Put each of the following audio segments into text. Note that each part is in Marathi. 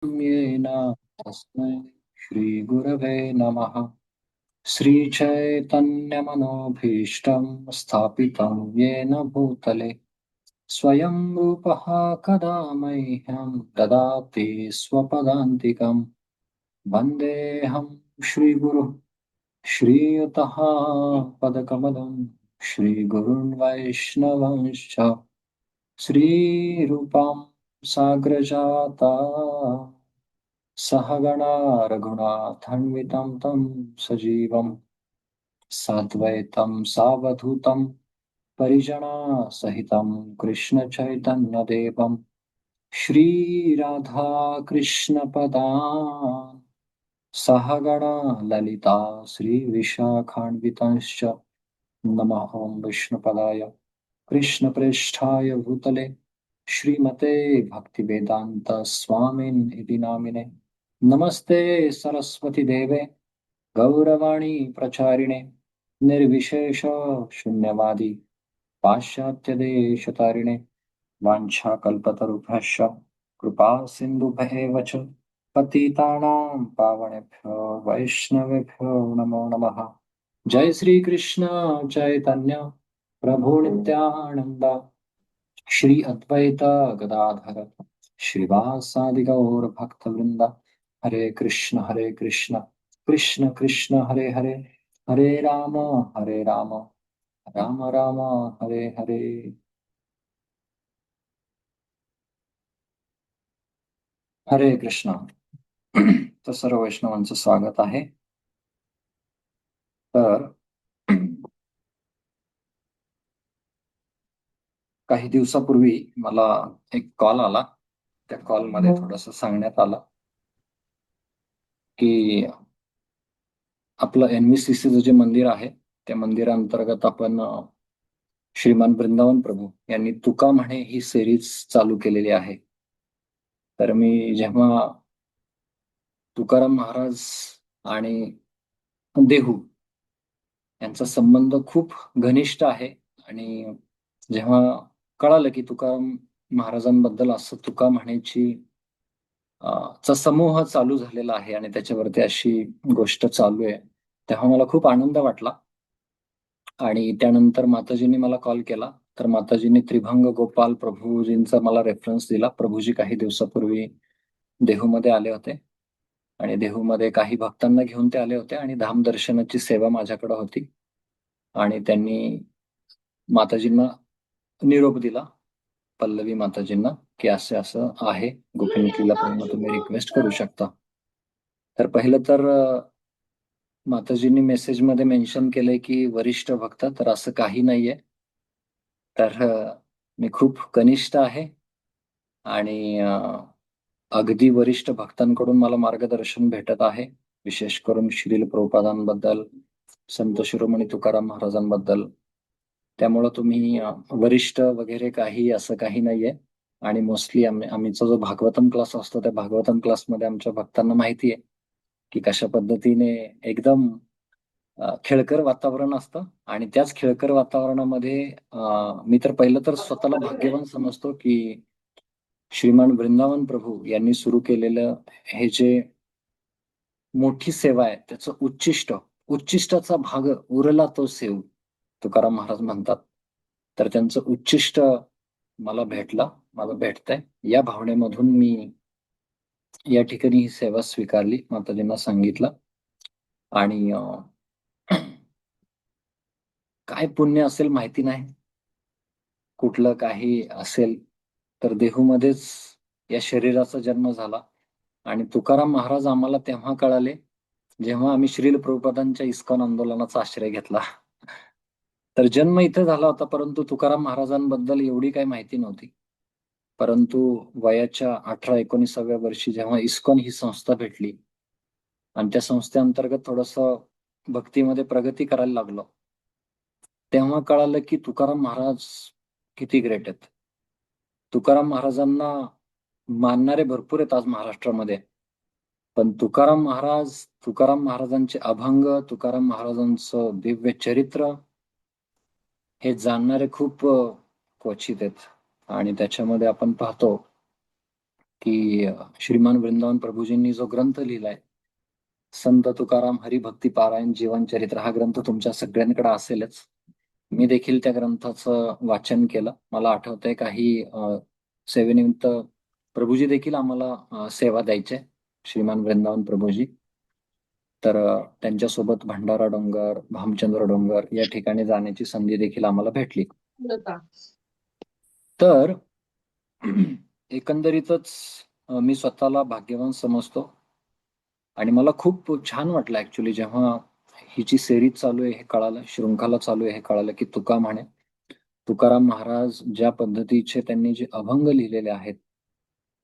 येन तस्मै श्रीगुरवे नमः। श्रीचैतन्यमनोभीष्टं स्थापितं येन भूतले स्वयं रूपः कदा मह्यं ददाति स्वपदान्तिकं। वन्देऽहं श्रीगुरुः श्रीयुतः पदकमलं श्रीगुरुन् वैष्णवंश्च श्रीरूपां साग्रजाता सहगणा रघुनाथान्वितं तं सजीवं साद्वैतं सावधूतं परिजनसहितं कृष्णचैतन्यदेवं श्रीराधाकृष्णपदान् सहगणा ललिता श्रीविशाखान्वितांश्च नमः विष्णुपदाय कृष्णप्रेष्ठाय भूतले श्रीमते भक्तिवेदान्त स्वामिन् इति नामिने। नमस्ते सरस्वती देवे गौरवाणी प्रचारिणे निर्विशेष शून्यवादी पाश्चात्यदेशतारिणे वाञ्छाकल्पतरुभ्यश्च कृपा सिन्धुभ्येव च पतितानां पावनेभ्यो वैष्णवेभ्यो नमो नमः। जय श्री कृष्ण चैतन्य प्रभु नित्यानंद श्री अद्वैत गदाधर श्रीवासादि गौर भक्तवृंद। हरे कृष्ण कृष्ण कृष्ण हरे हरे, हरे राम राम राम हरे हरे। हरे कृष्ण. तर सर्व वैष्णवांचं स्वागत आहे. तर काही दिवसापूर्वी मला एक कॉल आला. त्या कॉलमध्ये थोडंसं सांगण्यात आलं की आपलं NVCC जे मंदिर आहे त्या मंदिरांतर्गत आपण श्रीमान वृंदावन प्रभू यांनी तुका म्हणे ही सिरीज चालू केलेली आहे. तर मी जेव्हा तुकाराम महाराज आणि देहू यांचा संबंध खूप घनिष्ठ आहे आणि जेव्हा कळालं की तुकाराम महाराजांबद्दल असं तुका म्हणेची चा समूह चालू झालेला आहे आणि त्याच्यावरती अशी गोष्ट चालू आहे, तेव्हा मला खूप आनंद वाटला. आणि त्यानंतर माताजींनी मला कॉल केला. तर माताजींनी त्रिभंग गोपाल प्रभूजींचा मला रेफरन्स दिला. प्रभूजी काही दिवसापूर्वी देहूमध्ये आले होते आणि देहूमध्ये काही भक्तांना घेऊन ते आले होते आणि धाम दर्शनाची सेवा माझ्याकडे होती आणि त्यांनी माताजींना निरोप दिला, पल्लवी माताजींना, की असं असं आहे, गोपीनाथलीला प्रेम तुम्ही रिक्वेस्ट करू शकता. तर पहिलं तर माताजींनी मेसेजमध्ये मेन्शन केलंय की वरिष्ठ भक्त, तर असं काही नाहीये. तर मी खूप कनिष्ठ आहे आणि अगदी वरिष्ठ भक्तांकडून मला मार्गदर्शन भेटत आहे, विशेष करून श्रील प्रभुपादांबद्दल, संत शिरोमणी तुकाराम महाराजांबद्दल. त्यामुळं तुम्ही वरिष्ठ वगैरे काही असं काही नाहीये. आणि मोस्टली आमचा जो भागवतम क्लास असतो त्या भागवतम क्लासमध्ये आमच्या भक्तांना माहिती आहे की कशा पद्धतीने एकदम खेळकर वातावरण असतं आणि त्याच खेळकर वातावरणामध्ये मी तर पहिलं तर स्वतःला भाग्यवान समजतो की श्रीमान वृंदावन प्रभू यांनी सुरू केलेलं हे जे मोठी सेवा आहे त्याचं उच्चिष्टाचा भाग उरला तो सेव, तुकाराम महाराज म्हणतात. तर त्यांचं उच्चिष्ट मला मला भेटतंय. या भावनेमधून मी या ठिकाणी ही सेवा स्वीकारली, माताजींना सांगितलं. आणि काय पुण्य असेल माहिती नाही, कुठलं काही असेल, तर देहूमध्येच या शरीराचा जन्म झाला. आणि तुकाराम महाराज आम्हाला तेव्हा कळाले जेव्हा आम्ही श्रील प्रभुपादांच्या इस्कॉन आंदोलनाचा आश्रय घेतला. तर जन्म इथे झाला होता, परंतु तुकाराम महाराजांबद्दल एवढी काही माहिती नव्हती. परंतु वयाच्या 18-19व्या वर्षी जेव्हा इस्कॉन ही संस्था भेटली आणि त्या संस्थेअंतर्गत थोडस भक्तीमध्ये प्रगती करायला लागलो, तेव्हा कळालं की तुकाराम महाराज किती ग्रेट आहेत. तुकाराम महाराजांना मानणारे भरपूर आहेत आज महाराष्ट्रामध्ये, पण तुकाराम महाराजांचे अभंग, तुकाराम महाराजांचं दिव्य चरित्र हे जाणणारे खूप क्वचित आहेत. आणि त्याच्यामध्ये आपण पाहतो की श्रीमान वृंदावन प्रभूजींनी जो ग्रंथ लिहिलाय, संत तुकाराम हरिभक्ती पारायण जीवनचरित्र, हा ग्रंथ तुमच्या सगळ्यांकडे असेलच. मी देखील त्या ग्रंथाचं वाचन केलं. मला आठवतंय काही सेवेनिमित्त प्रभूजी देखील आम्हाला सेवा द्यायचे, श्रीमान वृंदावन प्रभूजी. तर त्यांच्यासोबत भंडारा डोंगर, भामचंद्र डोंगर या ठिकाणी जाण्याची संधी देखील आम्हाला भेटली. तर एकंदरीतच मी स्वतःला भाग्यवान समजतो आणि मला खूप छान वाटलं ऍक्च्युली जेव्हा ही जी सेरीज चालू आहे हे कळालं, शृंखला चालू आहे हे कळालं, की तुका म्हणे तुकाराम महाराज ज्या पद्धतीचे त्यांनी जे अभंग लिहिलेले आहेत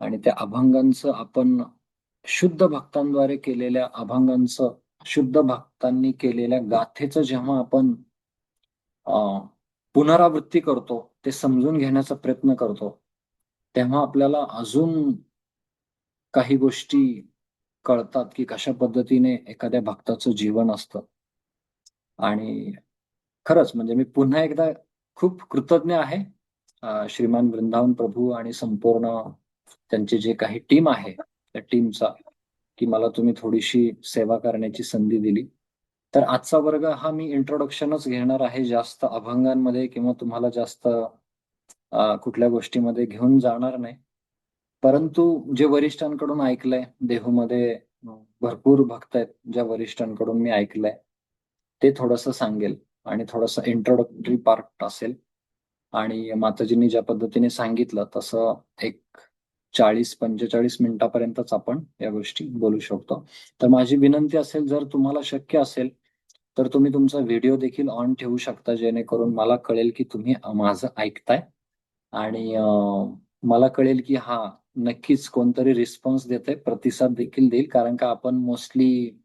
आणि त्या अभंगांचं आपण शुद्ध भक्तांद्वारे केलेल्या अभंगांचं, शुद्ध भक्तांनी केलेल्या गाथेचं जेव्हा आपण पुनरावृत्ती करतो, ते समजून घेण्याचा प्रयत्न करतो, तेव्हा आपल्याला अजून काही गोष्टी कळतात की कशा पद्धतीने एखाद्या भक्ताचं जीवन असतं. आणि खरंच म्हणजे मी पुन्हा एकदा खूप कृतज्ञ आहे श्रीमान वृंदावन प्रभू आणि संपूर्ण त्यांची जे काही टीम आहे त्या टीमचा, की मला तुम्ही थोडीशी सेवा करण्याची संधी दिली. तर आजचा वर्ग हा मी इंट्रोडक्शनच घेणार आहे, जास्त अभंगांमध्ये किंवा तुम्हाला जास्त कुठल्या गोष्टीमध्ये घेऊन जाणार नाही. परंतु जे वरिष्ठांकडून ऐकलंय, देहूमध्ये भरपूर भक्त आहेत ज्या वरिष्ठांकडून मी ऐकलंय, ते थोडंसं सांगेल आणि थोडंसं इंट्रोडक्टरी पार्ट असेल. आणि माताजींनी ज्या पद्धतीने सांगितलं तसं एक 40-45 मिनिटापर्यंतच आपण या गोष्टी बोलू शकतो. तर माझी विनंती असेल, जर तुम्हाला शक्य असेल तर तुम्ही तुमचा व्हिडिओ देखील ऑन ठेवू शकता, जेणेकरून मला कळेल की तुम्ही माझं ऐकताय आणि मला कळेल की हा नक्कीच कोणतरी रिस्पॉन्स देतंय, प्रतिसाद देखील देईल. कारण का आपण मोस्टली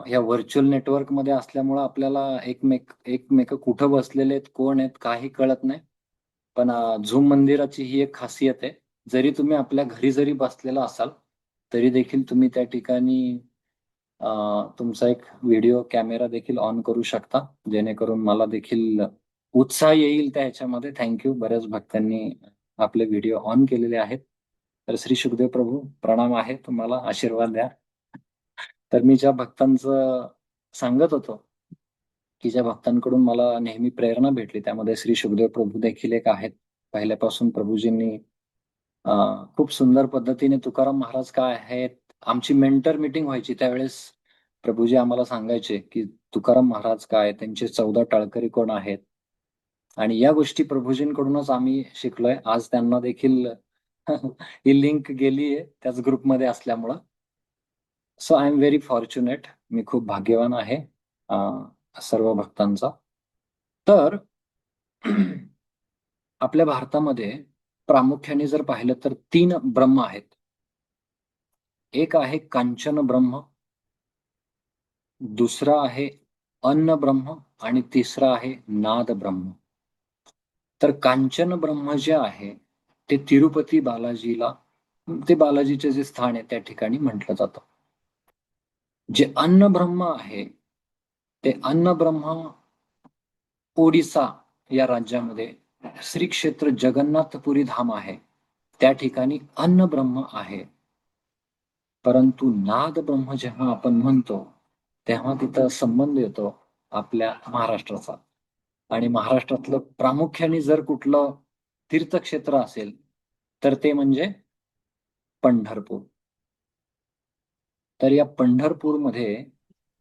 ह्या व्हर्च्युअल नेटवर्कमध्ये असल्यामुळं आपल्याला एकमेक कुठं बसलेले आहेत, कोण आहेत, काही कळत नाही. पण झूम मंदिराची ही एक खासियत आहे. जरी तुम्ही आपल्या घरी जरी बसलेला असाल, तरी देखील तुम्ही त्या ठिकाणी तुमचा एक व्हिडिओ कॅमेरा देखील ऑन करू शकता, जेणेकरून मला देखील उत्साह येईल त्या ह्याच्यामध्ये. Thank you. बऱ्याच भक्तांनी आपले व्हिडिओ ऑन केलेले आहेत. तर श्री शुकदेव प्रभू प्रणाम आहे तुम्हाला, आशीर्वाद द्या. तर मी ज्या भक्तांचं सांगत होतो, की ज्या भक्तांकडून मला नेहमी प्रेरणा भेटली, त्यामध्ये श्री शुकदेव प्रभू देखील एक आहेत. पहिल्यापासून प्रभूजींनी खूप सुंदर पद्धतीने तुकाराम महाराज काय आहेत, आमची मेंटर मीटिंग व्हायची त्यावेळेस प्रभूजी आम्हाला सांगायचे की तुकाराम महाराज काय, त्यांचे 14 टाळकरी कोण आहेत. आणि या गोष्टी प्रभूजींकडूनच आम्ही शिकलोय. आज त्यांना देखील ही लिंक गेलीये त्याच ग्रुपमध्ये असल्यामुळं. So I am very fortunate. मी खूप भाग्यवान आहे सर्व भक्तांचा. तर आपल्या भारतामध्ये प्रामुख्याने जर पाहिलं तर 3 ब्रह्म आहेत. एक आहे कांचन ब्रह्म, दुसरा आहे अन्न ब्रह्म आणि तिसरा आहे नाद ब्रह्म. तर कांचन ब्रह्म जे आहे ते तिरुपती बालाजीला, ते बालाजीचे जे स्थान आहे त्या ठिकाणी म्हटलं जातं. जे अन्न ब्रह्म आहे ते अन्न ब्रह्म ओडिसा या राज्यामध्ये श्री क्षेत्र जगन्नाथपुरी धाम आहे, त्या ठिकाणी अन्न ब्रह्म आहे. परंतु नाद ब्रह्म जेव्हा आपण म्हणतो तेव्हा तिथं संबंध येतो आपल्या महाराष्ट्राचा. आणि महाराष्ट्रातलं प्रामुख्याने जर कुठलं तीर्थक्षेत्र असेल तर ते म्हणजे पंढरपूर. तर या पंढरपूरमध्ये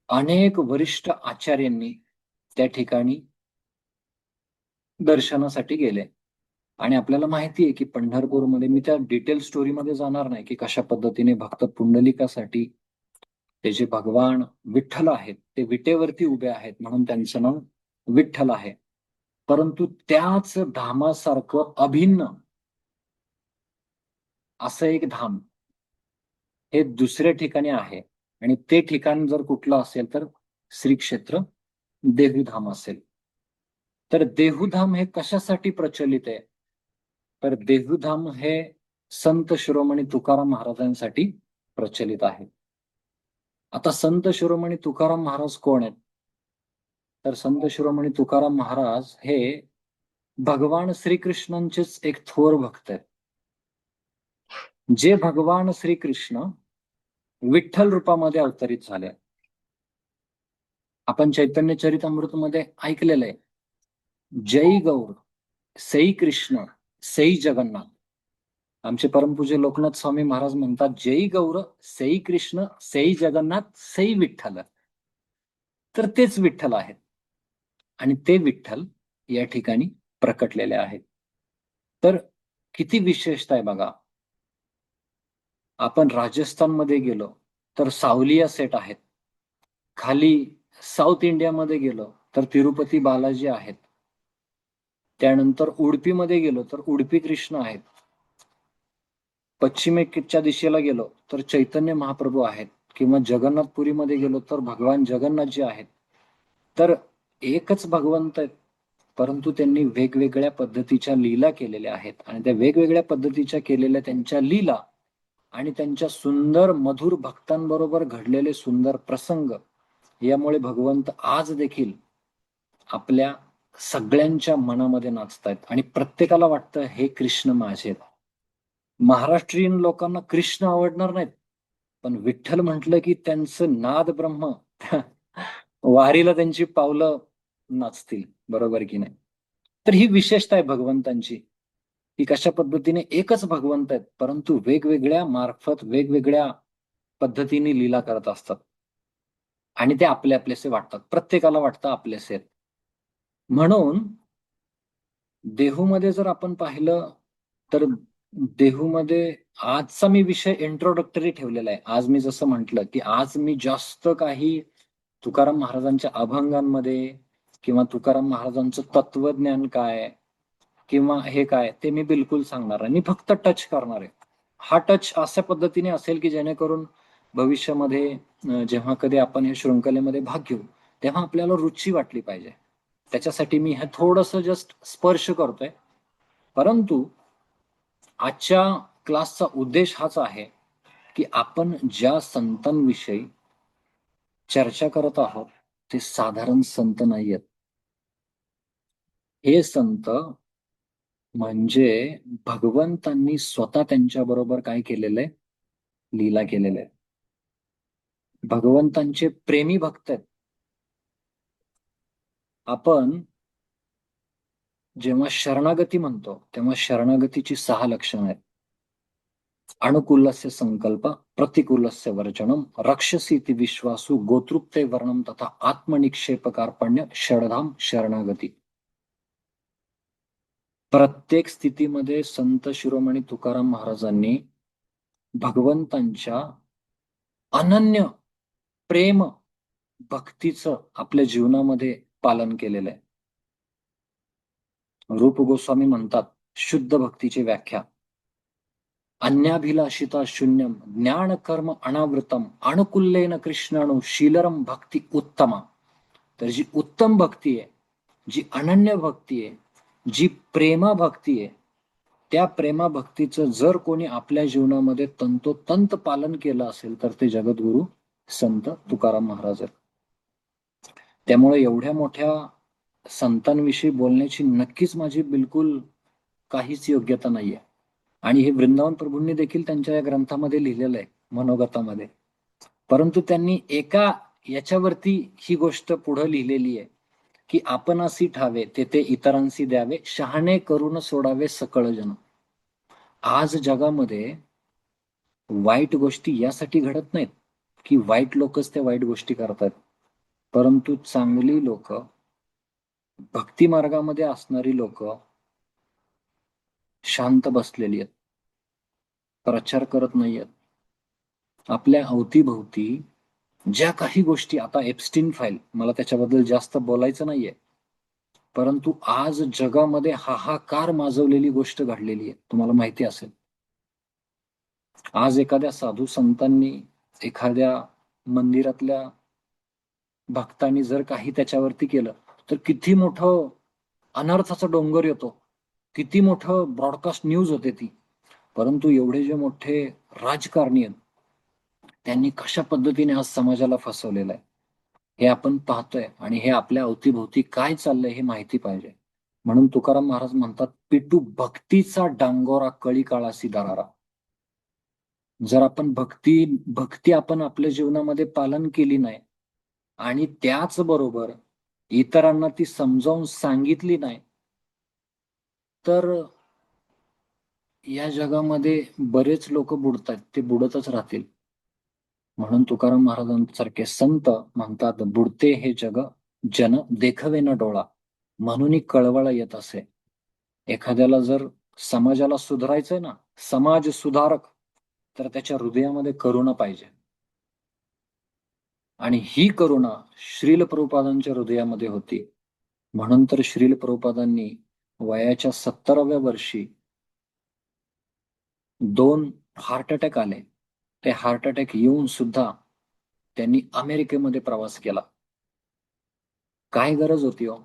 अनेक वरिष्ठ आचार्यांनी त्या ठिकाणी दर्शनासाठी गेले. आणि आपल्याला माहिती आहे की पंढरपूरमध्ये, मी त्या डिटेल स्टोरीमध्ये जाणार नाही की कशा पद्धतीने भक्त पुंडलिकासाठी ते जे भगवान विठ्ठल आहेत ते विटेवरती उभे आहेत म्हणून त्यांचं नाव विठ्ठल आहे. परंतु त्याच धामासारखं अभिन्न असं एक धाम हे दुसऱ्या ठिकाणी आहे. आणि ते ठिकाण जर कुठलं असेल तर श्री क्षेत्र देहूधाम असेल. तर देहूधाम हे कशासाठी प्रचलित आहे, तर देहूधाम हे संत शिरोमणी तुकाराम महाराजांसाठी प्रचलित आहे. आता संत शिरोमणी तुकाराम महाराज कोण आहेत, तर संत शिरोमणी तुकाराम महाराज हे भगवान श्रीकृष्णांचेच एक थोर भक्त आहेत. जे भगवान श्रीकृष्ण विठ्ठल रूपामध्ये अवतरित झाले. आपण चैतन्य चरितामृत मध्ये ऐकलेलं आहे, जय गौर सई कृष्ण सई जगन्नाथ. आमचे परमपूज्य लोकनाथ स्वामी महाराज म्हणतात, जय गौर सई कृष्ण सई जगन्नाथ सई विठ्ठल. तर तेच विठ्ठल आहेत आणि ते विठ्ठल या ठिकाणी प्रकटलेले आहेत. तर किती विशेषता आहे बघा. आपण राजस्थानमध्ये गेलो तर सावलिया सेट आहेत. खाली साऊथ इंडियामध्ये गेलो तर तिरुपती बालाजी आहेत. त्यानंतर उडपीमध्ये गेलो तर उडपी कृष्ण आहेत. पश्चिमेच्या दिशेला गेलो तर चैतन्य महाप्रभू आहेत, किंवा जगन्नाथपुरीमध्ये गेलो तर भगवान जगन्नाथजी आहेत. तर एकच भगवंत आहेत, परंतु त्यांनी वेगवेगळ्या पद्धतीच्या लीला केलेल्या आहेत. आणि त्या वेगवेगळ्या पद्धतीच्या केलेल्या त्यांच्या लीला आणि त्यांच्या सुंदर मधुर भक्तांबरोबर घडलेले सुंदर प्रसंग, यामुळे भगवंत आज देखील आपल्या सगळ्यांच्या मनामध्ये नाचतायत आणि प्रत्येकाला वाटतं हे कृष्ण माझे. महाराष्ट्रीयन लोकांना कृष्ण आवडणार नाहीत, पण विठ्ठल म्हटलं की त्यांचं नाद ब्रह्म वारीला त्यांची पावलं नाचतील, बरोबर की नाही. तर ही विशेषता आहे भगवंतांची, की कशा पद्धतीने एकच भगवंत आहेत, परंतु वेगवेगळ्या मार्फत वेगवेगळ्या पद्धतीने लीला करत असतात आणि ते आपले आपलेसे वाटतात. प्रत्येकाला वाटतं आपलेसे आहेत. म्हणून देहूमध्ये जर आपण पाहिलं तर देहूमध्ये आजचा मी विषय इंट्रोडक्टरी ठेवलेला आहे. आज मी जसं म्हटलं, की आज मी जास्त काही तुकाराम महाराजांच्या अभंगांमध्ये किंवा तुकाराम महाराजांचं तत्वज्ञान काय किंवा हे काय ते मी बिलकुल सांगणार नाही. मी फक्त टच करणार आहे. हा टच अशा पद्धतीने असेल की जेणेकरून भविष्यामध्ये जेव्हा कधी आपण हे शृंखलेमध्ये भाग घेऊ तेव्हा आपल्याला रुची वाटली पाहिजे. त्याच्यासाठी मी हे थोडंसं जस्ट स्पर्श करतोय. परंतु आजच्या क्लासचा उद्देश हाच आहे की आपण ज्या संतांविषयी चर्चा करत आहोत ते साधारण संत नाहीयेत. हे संत म्हणजे भगवंतांनी स्वतः त्यांच्या बरोबर काय केलेलं आहे, लीला केलेलं आहे. भगवंतांचे प्रेमी भक्त आहेत. आपण जेव्हा शरणागती म्हणतो तेव्हा शरणागतीची 6 लक्षणं आहेत. अनुकूलस्य संकल्प, प्रतिकूलस्य वर्जनम, रक्षसीति विश्वासु, गोतृप्ते वर्णम तथा आत्मनिक्षेपकार्पण्य, षडधाम शरणागती. प्रत्येक स्थितीमध्ये संत शिरोमणी तुकाराम महाराजांनी भगवंतांच्या अनन्य प्रेम भक्तीचं आपल्या जीवनामध्ये पालन केलेलं आहे. रूप गोस्वामी म्हणतात, शुद्ध भक्तीची व्याख्या, अन्याभिलाषिता शून्यम ज्ञान कर्म अनावृतम अनुकुल्लेन कृष्णाणु शीलरम भक्ती उत्तमा. तर जी उत्तम भक्ती आहे, जी अनन्य भक्ती आहे, जी प्रेमा भक्ती आहे, त्या प्रेमा भक्तीचं जर कोणी आपल्या जीवनामध्ये तंतोतंत पालन केलं असेल तर ते जगद्गुरु संत तुकाराम महाराज आहेत. त्यामुळे एवढ्या मोठ्या संतांविषयी बोलण्याची नक्कीच माझी बिलकुल काहीच योग्यता नाहीये. आणि हे वृंदावन प्रभूंनी देखील त्यांच्या या ग्रंथामध्ये लिहिलेलं आहे, मनोगतामध्ये. परंतु त्यांनी एका याच्यावरती ही गोष्ट पुढे लिहिलेली आहे, की आपणासी ठावे तेथे इतरांसी द्यावे, शहाणे करून सोडावे सकळ जन. आज जगामध्ये वाईट गोष्टी यासाठी घडत नाहीत की वाईट लोकच त्या वाईट गोष्टी करतात, परंतु चांगली लोक, भक्ती मार्गामध्ये असणारी लोक शांत बसलेली आहेत, प्रचार करत नाहीयेत. आपल्या अवतीभोवती ज्या काही गोष्टी, आता एप्स्टीन फाईल, मला त्याच्याबद्दल जास्त बोलायचं नाहीये, परंतु आज जगामध्ये हाहाकार माजवलेली गोष्ट घडलेली आहे, तुम्हाला माहिती असेल. आज एखाद्या साधू संतांनी एखाद्या मंदिरातल्या भक्तांनी जर काही त्याच्यावरती केलं तर किती मोठं अनर्थाचा डोंगर येतो, किती मोठं ब्रॉडकास्ट न्यूज होते ती. परंतु एवढे जे मोठे राजकारणी आहेत त्यांनी कशा पद्धतीने आज समाजाला फसवलेलं आहे हे आपण पाहतोय, आणि हे आपल्या अवतीभोवती काय चाललंय हे माहिती पाहिजे. म्हणून तुकाराम महाराज म्हणतात, पिटू भक्तीचा डांगोरा कळी काळासी दरारा. जर आपण भक्ती आपण आपल्या जीवनामध्ये पालन केली नाही आणि त्याचबरोबर इतरांना ती समजावून सांगितली नाही, तर या जगामध्ये बरेच लोक बुडतात, ते बुडतच राहतील. म्हणून तुकाराम महाराजांसारखे संत म्हणतात, बुडते हे जग जन देखवे न डोळा, म्हणून कळवळ येत असे. एखाद्याला जर समाजाला सुधारायचंय ना, समाज सुधारक, तर त्याच्या हृदयामध्ये करुणा पाहिजे. आणि ही करुणा श्रील प्रभुपादांच्या हृदयामध्ये होती. म्हणून तर श्रील प्रभुपादांनी वयाच्या 70व्या वर्षी 2 हार्ट अटॅक आले. ते हार्ट अटॅक येऊन सुद्धा त्यांनी अमेरिकेमध्ये प्रवास केला. काय गरज होती हो?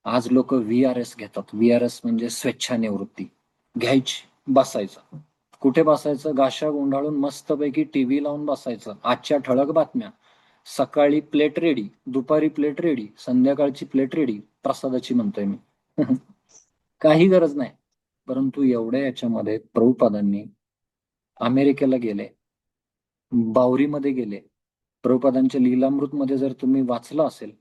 आज लोक VRS घेतात. VRS म्हणजे स्वेच्छानिवृत्ती. घ्यायची, बसायचं. कुठे बसायचं? गाशा गुंडाळून मस्तपैकी टीव्ही लावून बसायचं. आजच्या ठळक बातम्या. सकाळी प्लेट रेडी, दुपारी प्लेट रेडी, संध्याकाळची प्लेट रेडी. प्रसादाची म्हणतोय मी. काही गरज नाही. परंतु एवढ्या याच्यामध्ये प्रभुपादांनी अमेरिकेला गेले, बावरीमध्ये गेले. प्रभुपादांच्या लीलामृत मध्ये जर तुम्ही वाचलं असेल,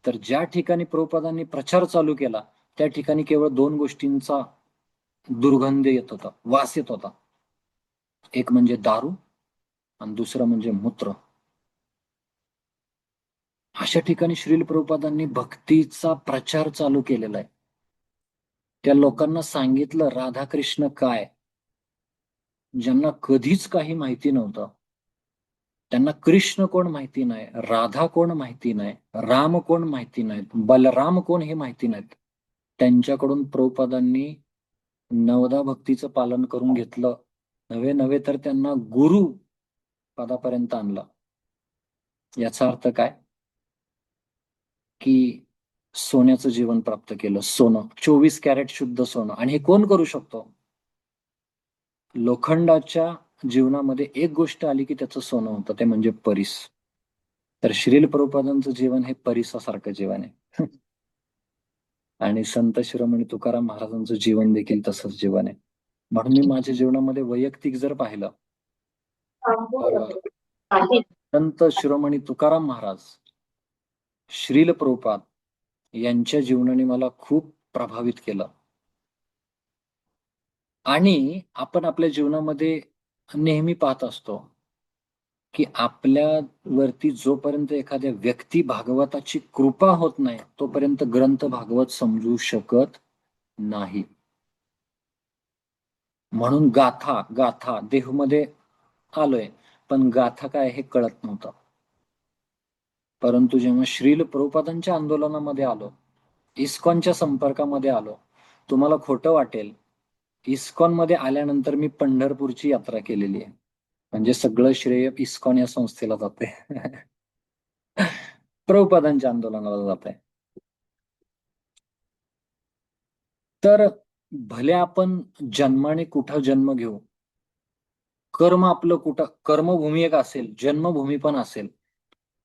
तर ज्या ठिकाणी प्रभुपादांनी प्रचार चालू केला, त्या ठिकाणी केवळ 2 गोष्टींचा दुर्गंध येत होता, वास येत होता. एक म्हणजे दारू आणि दुसरं म्हणजे मूत्र. अशा ठिकाणी श्रील प्रभुपादांनी भक्तीचा प्रचार चालू केलेला आहे. त्या लोकांना सांगितलं राधाकृष्ण काय, ज्यांना कधीच काही माहिती नव्हतं. त्यांना कृष्ण कोण माहिती नाही, राधा कोण माहिती नाही, राम कोण माहिती नाहीत, बलराम कोण हे माहिती नाहीत. त्यांच्याकडून प्रभुपादांनी नवदा भक्तीचं पालन करून घेतलं. नव्हे तर त्यांना गुरु पदापर्यंत आणलं. याचा अर्थ काय? की सोन्याचं जीवन प्राप्त केलं. सोनं, 24 कॅरेट शुद्ध सोनं. आणि हे कोण करू शकतो? लोखंडाच्या जीवनामध्ये एक गोष्ट आली की त्याचं सोनं होतं, ते म्हणजे परीस. तर श्रील प्रभुपादांचं जीवन हे परिसासारखं जीवन आहे. आणि संत शिरोमणी तुकाराम महाराजांचं जीवन देखील तसंच जीवन आहे. म्हणून मी माझ्या जीवनामध्ये वैयक्तिक जर पाहिलं, तर संत शिरोमणी तुकाराम महाराज, श्रील प्रभुपाद यांच्या जीवनाने मला खूप प्रभावित केलं. आणि आपण आपल्या जीवनामध्ये नेहमी पाहत असतो की आपल्यावरती जोपर्यंत एखाद्या व्यक्ती भागवताची कृपा होत नाही, तोपर्यंत ग्रंथ भागवत समजू शकत नाही. म्हणून गाथा देहमध्ये आलोय, पण गाथा काय हे कळत नव्हतं. परंतु जेव्हा श्रील प्रभुपादांच्या आंदोलनामध्ये आलो, इस्कॉनच्या संपर्कामध्ये आलो, तुम्हाला खोटं वाटेल, इस्कॉन मध्ये आल्यानंतर मी पंढरपूरची यात्रा केलेली आहे. म्हणजे सगळं श्रेय इस्कॉन या संस्थेला जाते. प्रभुपादांच्या आंदोलनाला जात आहे. तर भले आपण जन्माने कुठं जन्म घेऊ, कर्म आपलं कुठं, कर्मभूमी एक असेल, जन्मभूमी पण असेल,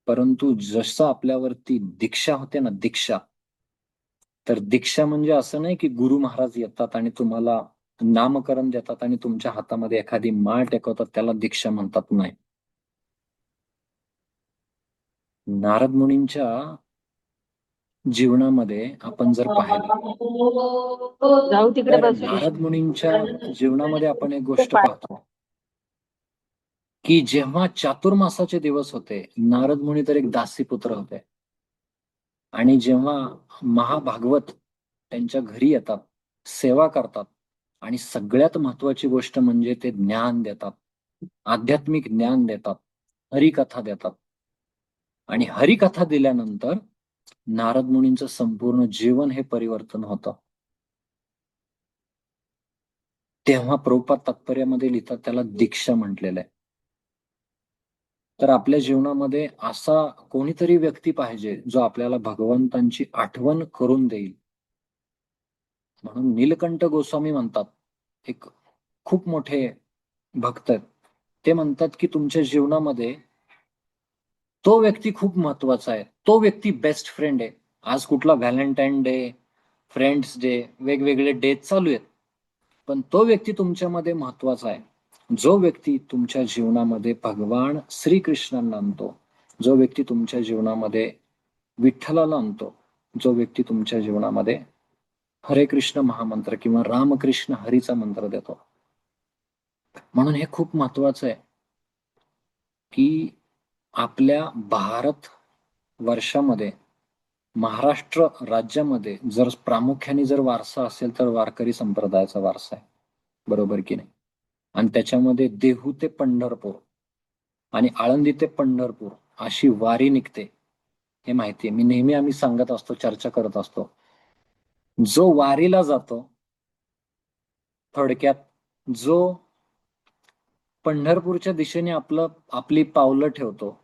परंतु जसं आपल्यावरती दीक्षा होते ना, दीक्षा, तर दीक्षा म्हणजे असं नाही की गुरु महाराज येतात आणि तुम्हाला नामकरण देतात आणि तुमच्या हातामध्ये एखादी माळ टेकवतात, त्याला दीक्षा म्हणतात. नाही. नारद मुनींच्या जीवनामध्ये आपण जर पाहिलं, तर नारद मुनींच्या जीवनामध्ये आपण एक गोष्ट पाहतो की जेव्हा चातुर्मासाचे दिवस होते, नारद मुनी तर एक दासीपुत्र होते. आणि जेव्हा महाभागवत त्यांच्या घरी येतात, सेवा करतात, आणि सगळ्यात महत्वाची गोष्ट म्हणजे ते ज्ञान देतात, आध्यात्मिक ज्ञान देतात, हरिकथा देतात. आणि हरिकथा दिल्यानंतर नारद मुनींचं संपूर्ण जीवन हे परिवर्तन होतं. तेव्हा प्रभुपाद तात्पर्यामध्ये लिहितात, त्याला दीक्षा म्हटलेलं आहे. तर आपल्या जीवनामध्ये असा कोणीतरी व्यक्ती पाहिजे जो आपल्याला भगवंतांची आठवण करून देईल. म्हणून नीलकंठ गोस्वामी म्हणतात, एक खूप मोठे भक्त आहेत, ते म्हणतात की तुमच्या जीवनामध्ये तो व्यक्ती खूप महत्वाचा आहे, तो व्यक्ती बेस्ट फ्रेंड आहे. आज कुठला व्हॅलेंटाईन डे, फ्रेंड्स डे, वेगवेगळे डे चालू आहेत, पण तो व्यक्ती तुमच्यामध्ये महत्वाचा आहे. जो व्यक्ती तुमच्या जीवनामध्ये भगवान श्रीकृष्णांना आणतो, जो व्यक्ती तुमच्या जीवनामध्ये विठ्ठलाला आणतो, जो व्यक्ती तुमच्या जीवनामध्ये हरे कृष्ण महामंत्र किंवा रामकृष्ण हरीचा मंत्र देतो. म्हणून हे खूप महत्वाचं आहे की आपल्या भारत वर्षामध्ये, महाराष्ट्र राज्यामध्ये जर प्रामुख्याने जर वारसा असेल तर वारकरी संप्रदायाचा वारसा आहे, बरोबर की नाही? आणि त्याच्यामध्ये देहू ते पंढरपूर आणि आळंदी ते पंढरपूर अशी वारी निघते, हे माहितीये. मी नेहमी आम्ही सांगत असतो, चर्चा करत असतो, जो वारीला जातो, थोडक्यात जो पंढरपूरच्या दिशेने आपली पावलं ठेवतो,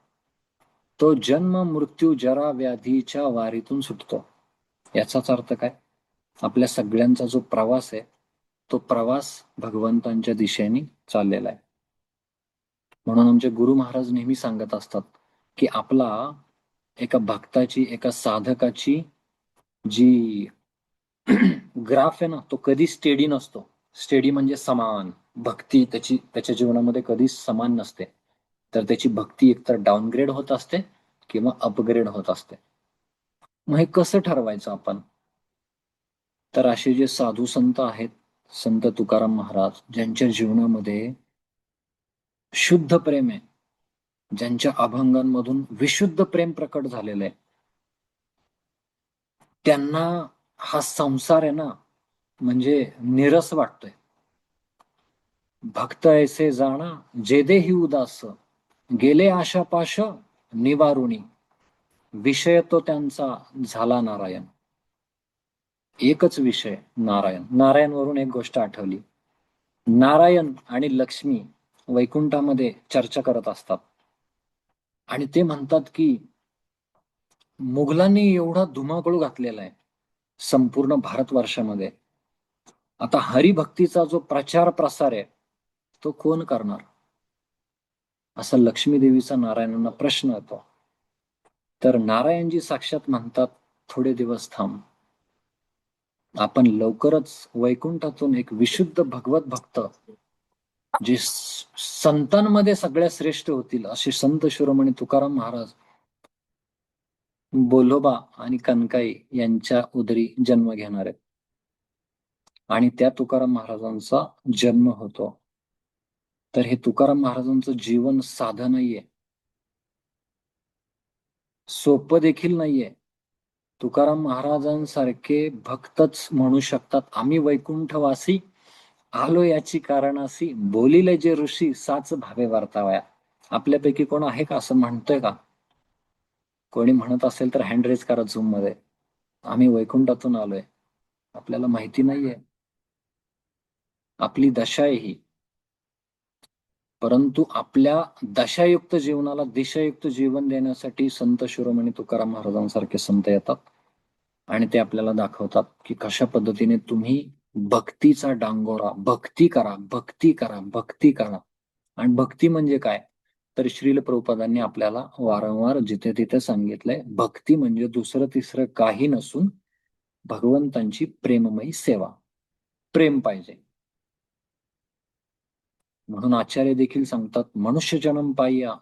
तो जन्म मृत्यू जरा व्याधीच्या वारीतून सुटतो. याचाच अर्थ काय? आपल्या सगळ्यांचा जो प्रवास आहे तो प्रवास भगवंतांच्या दिशेने चाललेला आहे. म्हणून आमचे गुरु महाराज नेहमी सांगत असतात की आपला एका भक्ताची, एका साधकाची जी ग्राफ आहे ना, तो कधी स्टेडी नसतो. स्टेडी म्हणजे समान. भक्ती त्याच्या जीवनामध्ये कधीच समान नसते. तर त्याची भक्ती एकतर डाऊनग्रेड होत असते किंवा अपग्रेड होत असते. मग हे कसं ठरवायचं आपण? तर असे जे साधू संत आहेत, संत तुकाराम महाराज, ज्यांच्या जीवनामध्ये शुद्ध प्रेम आहे, ज्यांच्या अभंगांमधून विशुद्ध प्रेम प्रकट झालेलं आहे, त्यांना हा संसार आहे ना म्हणजे निरस वाटतोय. भक्त ऐसे जाणा जेदेही उदास, गेले आशापाश निवारुणी, विषय तो त्यांचा झाला नारायण. एकच विषय नारायण. नारायण वरून एक गोष्ट आठवली. नारायण आणि लक्ष्मी वैकुंठामध्ये चर्चा करत असतात आणि ते म्हणतात की मुघलांनी एवढा धुमाकूळ घातलेला आहे संपूर्ण भारतवर्षामध्ये, आता हरिभक्तीचा जो प्रचार प्रसार आहे तो कोण करणार, असा लक्ष्मी देवीचा नारायणांना प्रश्न येतो. तर नारायणजी साक्षात म्हणतात, थोडे दिवस थांब, आपण लवकरच वैकुंठातून एक विशुद्ध भगवत भक्त, जे संतांमध्ये सगळ्या श्रेष्ठ होतील असे संत शिरोमणी तुकाराम महाराज, बोलोबा आणि कनकाई यांच्या उदरी जन्म घेणार आहेत. आणि त्या तुकाराम महाराजांचा जन्म होतो. तर हे तुकाराम महाराजांचं जीवन साधं नाहीये, सोपं देखील नाहीये. तुकाराम महाराजांसारखे भक्तच म्हणू शकतात, आम्ही वैकुंठवासी आलो याची कारणासी, बोलिले जे ऋषी साच भावे वर्तावया. आपल्यापैकी कोण आहे का असं म्हणतोय का? कोणी म्हणत असेल तर हँड रेज करा झूम मध्ये. आम्ही वैकुंठातून आलोय. आपल्याला माहिती नाहीये, आपली दशा आहे ही. परंतु आपल्या दशायुक्त जीवनाला दिशायुक्त जीवन देण्यासाठी संत शिरोमणी तुकाराम महाराजांसारखे संत येतात आणि ते आपल्याला दाखवतात की कशा पद्धतीने तुम्ही भक्तीचा डांगोरा, भक्ती करा, भक्ती करा, भक्ती करा. आणि भक्ती म्हणजे काय? तर श्रील प्रभुपादांनी आपल्याला वारंवार जिथे तिथे सांगितलंय, भक्ती म्हणजे दुसरं तिसरं काही नसून भगवंतांची प्रेममयी सेवा. प्रेम पाहिजे. म्हणून आचार्य देखील सांगतात, मनुष्य जन्म पाहिया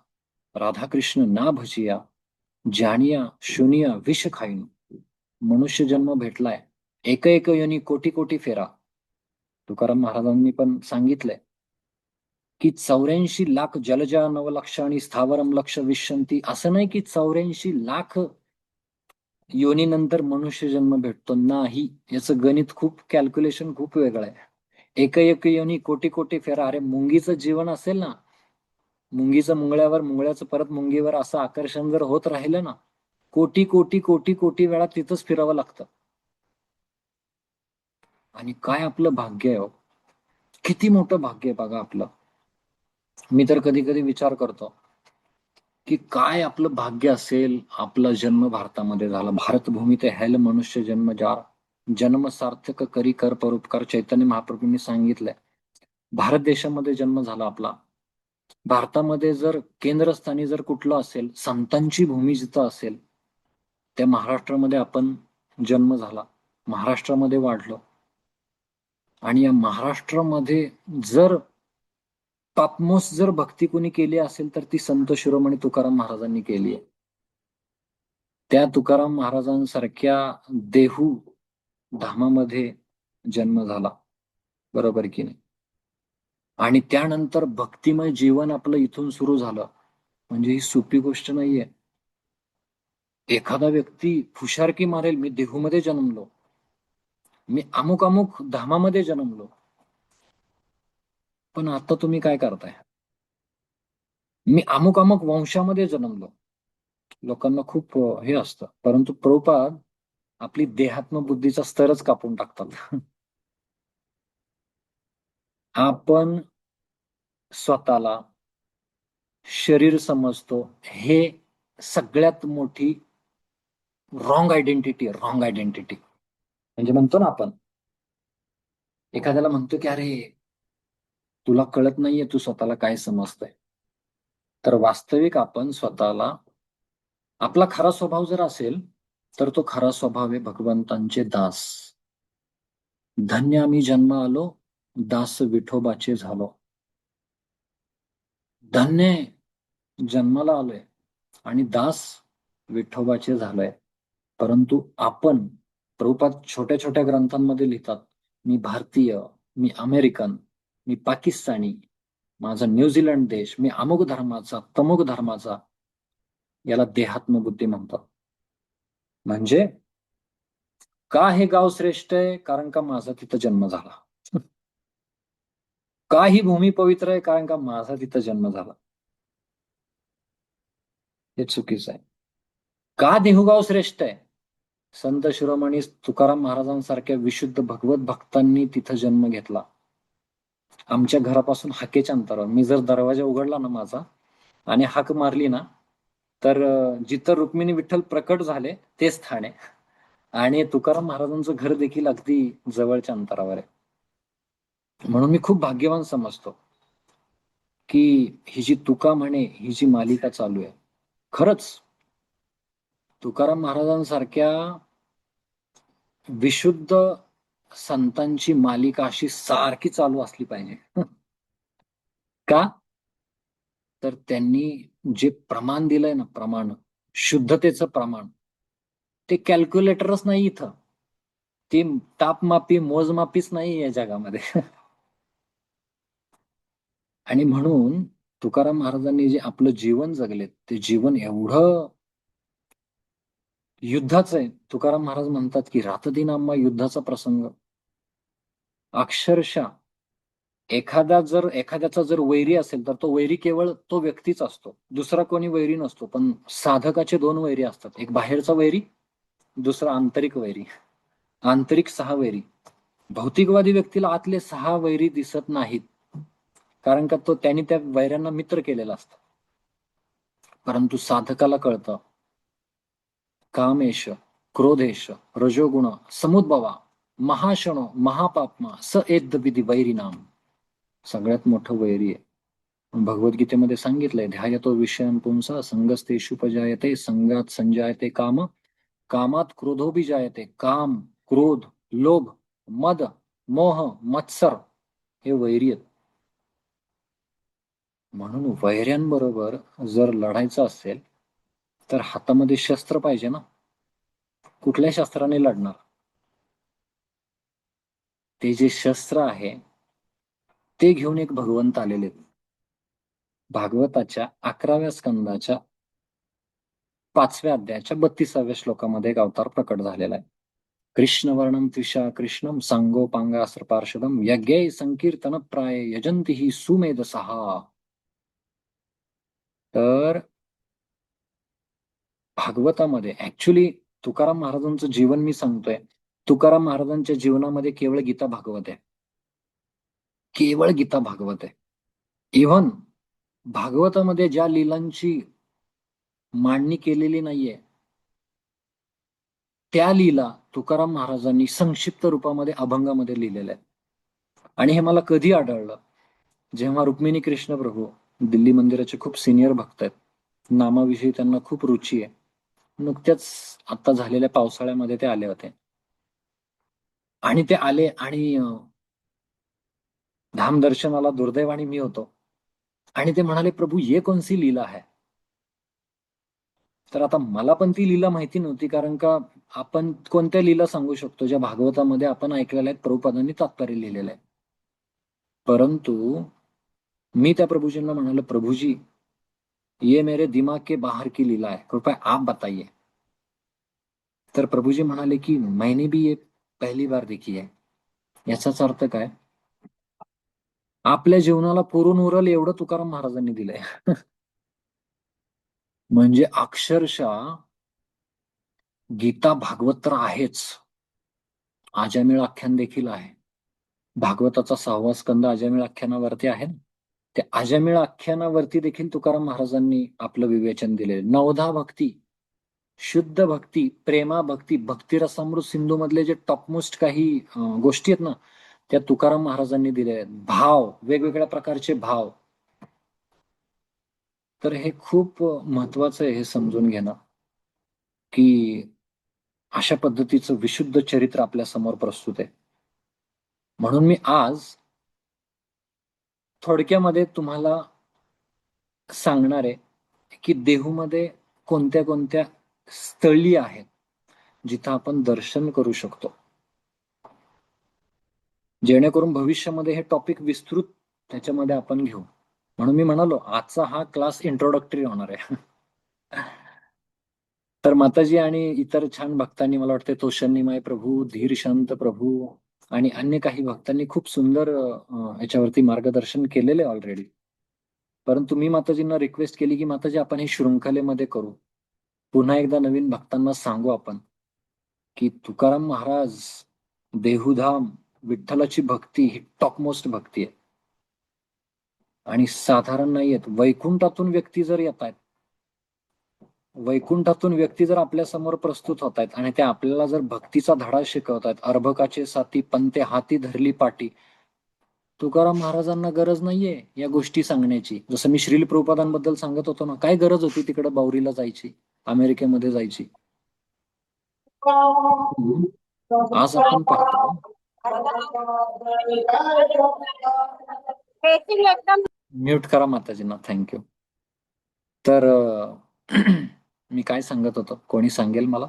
राधाकृष्ण ना भजिया, जाणिया शुनिया विष खाईन. मनुष्य जन्म भेटलाय, एक एक योनी कोटी कोटी फेरा. तुकाराम महाराजांनी पण सांगितलंय की 84 लाख जलजा नवलक्ष आणि स्थावरम लक्ष विश्यंती. असं नाही की 84 लाख योनीनंतर मनुष्य जन्म भेटतो, नाही. याचं गणित खूप, कॅल्क्युलेशन खूप वेगळं आहे. एक एक योनी कोटी कोटी फेरा. अरे मुंगीचं जीवन असेल ना, मुंगीचं मुंगळ्यावर, मुंगळ्याचं परत मुंगीवर असं आकर्षण जर होत राहिलं ना, कोटी कोटी कोटी कोटी वेळा तिथंच फिरावं लागतं. आणि काय आपलं भाग्य आहे हो, किती मोठं भाग्य आहे बघा आपलं. मी तर कधी कधी विचार करतो की काय आपलं भाग्य असेल, आपला जन्म भारतामध्ये झाला. भारतभूमी हेल मनुष्य जन्म जार, जन्म सार्थक करी कर परोपकार. चैतन्य महाप्रभूंनी सांगितलंय, भारत देशामध्ये जन्म झाला आपला. भारतामध्ये जर केंद्रस्थानी जर कुठलं असेल, संतांची भूमी जिथं असेल, त्या महाराष्ट्रामध्ये आपण जन्म झाला, महाराष्ट्रामध्ये वाढलो. आणि या महाराष्ट्रामध्ये जर पापमोस जर भक्ती कोणी केली असेल तर ती संत शिरोमणी तुकाराम महाराजांनी केली आहे. त्या तुकाराम महाराजांसारख्या देहू धामामध्ये जन्म झाला, बरोबर की नाही? आणि त्यानंतर भक्तिमय जीवन आपलं इथून सुरू झालं, म्हणजे ही सोपी गोष्ट नाहीये. एखादा व्यक्ती फुशारकी मारेल, मी देहूमध्ये जन्मलो, मी अमुक अमुक धामामध्ये जन्मलो, पण आता तुम्ही काय करताय? मी अमुक अमुक वंशामध्ये जन्मलो. लोकांना खूप हे असतं, परंतु प्रभुपाद आपली देहात्म बुद्धीचा स्तरच कापून टाकतात. आपण स्वतःला शरीर समजतो, हे सगळ्यात मोठी रॉंग आयडेंटिटी आहे, रॉंग आयडेंटिटी. म्हणजे म्हणतो ना आपण, एखाद्याला म्हणतो की अरे तुला कळत नाहीये तू स्वतःला काय समजतंय. तर वास्तविक आपण स्वतःला, आपला खरा स्वभाव जर असेल तर तो खरा स्वभाव आहे भगवंतांचे दास. धन्य आम्ही जन्म आलो, दास विठोबाचे झालो. धन्य जन्माला आलोय आणि दास विठोबाचे झालोय. परंतु आपण, प्रभुपाद छोट्या छोट्या ग्रंथांमध्ये लिहितात, मी भारतीय, मी अमेरिकन, मी पाकिस्तानी, माझा न्यूझीलंड देश, मी अमुक धर्माचा, तमुक धर्माचा. याला देहात्मबुद्धी म्हणतात. म्हणजे का हे गाव श्रेष्ठ आहे? कारण का माझा तिथं जन्म झाला. का ही भूमी पवित्र आहे? कारण का माझा तिथं जन्म झाला. हे चुकीचं आहे. का देहुगाव श्रेष्ठ आहे? संत शिरोमणी तुकाराम महाराजांसारख्या विशुद्ध भगवत भक्तांनी तिथं जन्म घेतला. आमच्या घरापासून हाकेच्या अंतरावर, मी जर दरवाजा उघडला ना माझा आणि हाक मारली ना, तर जिथं रुक्मिणी विठ्ठल प्रकट झाले तेच ठाण आहे. आणि तुकाराम महाराजांचं घर देखील अगदी जवळच्या अंतरावर आहे. म्हणून मी खूप भाग्यवान समजतो की ही जी तुका म्हणे, ही जी मालिका चालू आहे, खरंच तुकाराम महाराजांसारख्या विशुद्ध संतांची मालिका अशी सारखी चालू असली पाहिजे. का? तर त्यांनी जे प्रमाण दिलंय ना, प्रमाण, शुद्धतेचं प्रमाण, ते कॅल्क्युलेटरच नाही इथं. ती तापमापी मोजमापीच नाही या जगामध्ये. आणि म्हणून तुकाराम महाराजांनी जे आपलं जीवन जगले, ते जीवन एवढं युद्धाचं आहे. तुकाराम महाराज म्हणतात की रातदिन आम्हा युद्धाचा प्रसंग. अक्षरशः एखाद्याचा जर वैरी असेल तर तो वैरी केवळ तो व्यक्तीच असतो, दुसरा कोणी वैरी नसतो. पण साधकाचे दोन वैरी असतात, एक बाहेरचा वैरी, दुसरा आंतरिक वैरी. आंतरिक 6 वैरी. भौतिकवादी व्यक्तीला आतले 6 वैरी दिसत नाहीत, कारण का तो त्यांनी त्या वैऱ्यांना मित्र केलेला असतं. परंतु साधकाला कळतं, कामेश, क्रोधेश, रजोगुण, समुद्भवा, महाशनो, महापापमा, स एद्द विधी वैरी नाम. सगळ्यात मोठं वैरी आहे. भगवद्गीतेमध्ये सांगितलंय, ध्यायतो विषयं पुंसा संगस्तेषुपजायते, संगात संजायते काम, कामात क्रोधोभिजायते. काम, क्रोध, लोभ, मद, मोह, मत्सर हे वैरी आहेत. म्हणून वैऱ्यांबरोबर जर लढायचं असेल तर हातामध्ये शस्त्र पाहिजे ना. कुठल्या शस्त्राने लढणार? ते जे शस्त्र आहे ते घेऊन एक भगवंत आलेले आहेत. भागवताच्या 11व्या स्कंदाच्या 5व्या अध्यायाच्या 32व्या श्लोकामध्ये एक अवतार प्रकट झालेला आहे. कृष्णवर्णम त्विषा कृष्णम सांगोपांगास्त्र पार्षदम यज्ञ संकीर्तन प्राय यजंती ही सुमेधसहा. तर भागवतामध्ये ऍक्च्युली तुकाराम महाराजांचं जीवन मी सांगतोय. तुकाराम महाराजांच्या जीवनामध्ये केवळ गीता भागवत आहे, केवळ गीता भागवत आहे. इव्हन भागवतामध्ये ज्या लीलांची मांडणी केलेली नाहीये, त्या लीला तुकाराम महाराजांनी संक्षिप्त रूपामध्ये अभंगामध्ये लिहिलेल्या आहेत. आणि हे मला कधी आढळलं, जेव्हा रुक्मिणी कृष्ण प्रभू, दिल्ली मंदिराचे खूप सिनियर भक्त आहेत, नामाविषयी त्यांना खूप रुची आहे. नुकत्याच आता झालेल्या पावसाळ्यामध्ये ते आले होते. आणि ते आले आणि धाम दर्शनाला दुर्दैवाने मी होतो. आणि ते म्हणाले, प्रभू ये कौन सी लीला है. तर आता मला पण ती लीला माहिती नव्हती, कारण का आपण कोणत्या लीला सांगू शकतो ज्या भागवतामध्ये आपण ऐकलेल्या आहेत, प्रभुपादांनी तात्पर्य लिहिलेलं आहे. परंतु मी त्या प्रभूजींना म्हणालो, प्रभूजी ये मेरे दिमाग के बाहर की लीला है, कृपया आप बताइए. तर प्रभूजी म्हणाले की मैंने भी ये पहली बार देखी है. याचाच अर्थ काय, आपल्या जीवनाला पुरून उरल एवढं तुकाराम महाराजांनी दिलंय. म्हणजे अक्षरशः गीता भागवत तर आहेच, अजामिळ आख्यान देखील आहे. भागवताचा 6वा स्कंद अजामिळ आख्यानावरती आहे. त्या अजामिळ आख्यानावरती देखील तुकाराम महाराजांनी आपलं विवेचन दिले. नवधा भक्ती, शुद्ध भक्ती, प्रेमा भक्ती, भक्तिरसामृत सिंधू मधले जे टॉपमोस्ट काही गोष्टी आहेत ना, त्या तुकाराम महाराजांनी दिल्या आहेत. भाव, वेगवेगळ्या प्रकारचे भाव. तर हे खूप महत्वाचं आहे हे समजून घेणं, की अशा पद्धतीचं विशुद्ध चरित्र आपल्या समोर प्रस्तुत आहे. म्हणून मी आज थोडक्यामध्ये तुम्हाला सांगणार आहे की देहूमध्ये कोणत्या कोणत्या स्थळी आहेत जिथं आपण दर्शन करू शकतो, जेणेकरून भविष्यामध्ये हे टॉपिक विस्तृत त्याच्यामध्ये आपण घेऊ. म्हणून मी म्हणालो आजचा हा क्लास इंट्रोडक्टरी होणार आहे. तर माताजी आणि इतर छान भक्तांनी, मला वाटते तोषणीमाय प्रभू, धीर शांत प्रभू आणि अन्य काही भक्तांनी खूप सुंदर याच्यावरती मार्गदर्शन केलेले ऑलरेडी. परंतु मी माताजींना रिक्वेस्ट केली की माताजी आपण हे शृंखलेमध्ये करू, पुन्हा एकदा नवीन भक्तांना सांगू आपण की तुकाराम महाराज, देहूधाम, विठ्ठलाची भक्ती ही टॉपमोस्ट भक्ती आहे आणि साधारण नाहीयेत. वैकुंठातून व्यक्ती जर येत आहेत, वैकुंठातून व्यक्ती जर आपल्या समोर प्रस्तुत होत आहेत आणि ते आपल्याला जर भक्तीचा धडा शिकवत आहेत, अर्भकाचे साथी पंते हाती धरली पाटी, तुकाराम महाराजांना गरज नाहीये या गोष्टी सांगण्याची. जसं मी श्रील प्रभुपादांबद्दल सांगत होतो ना, काय गरज होती तिकडे बावरीला जायची, अमेरिकेमध्ये जायची. आज आपण पाहतो, म्यूट करा माताजींना, थँक्यू. तर मी काय सांगत होतो, कोणी सांगेल मला?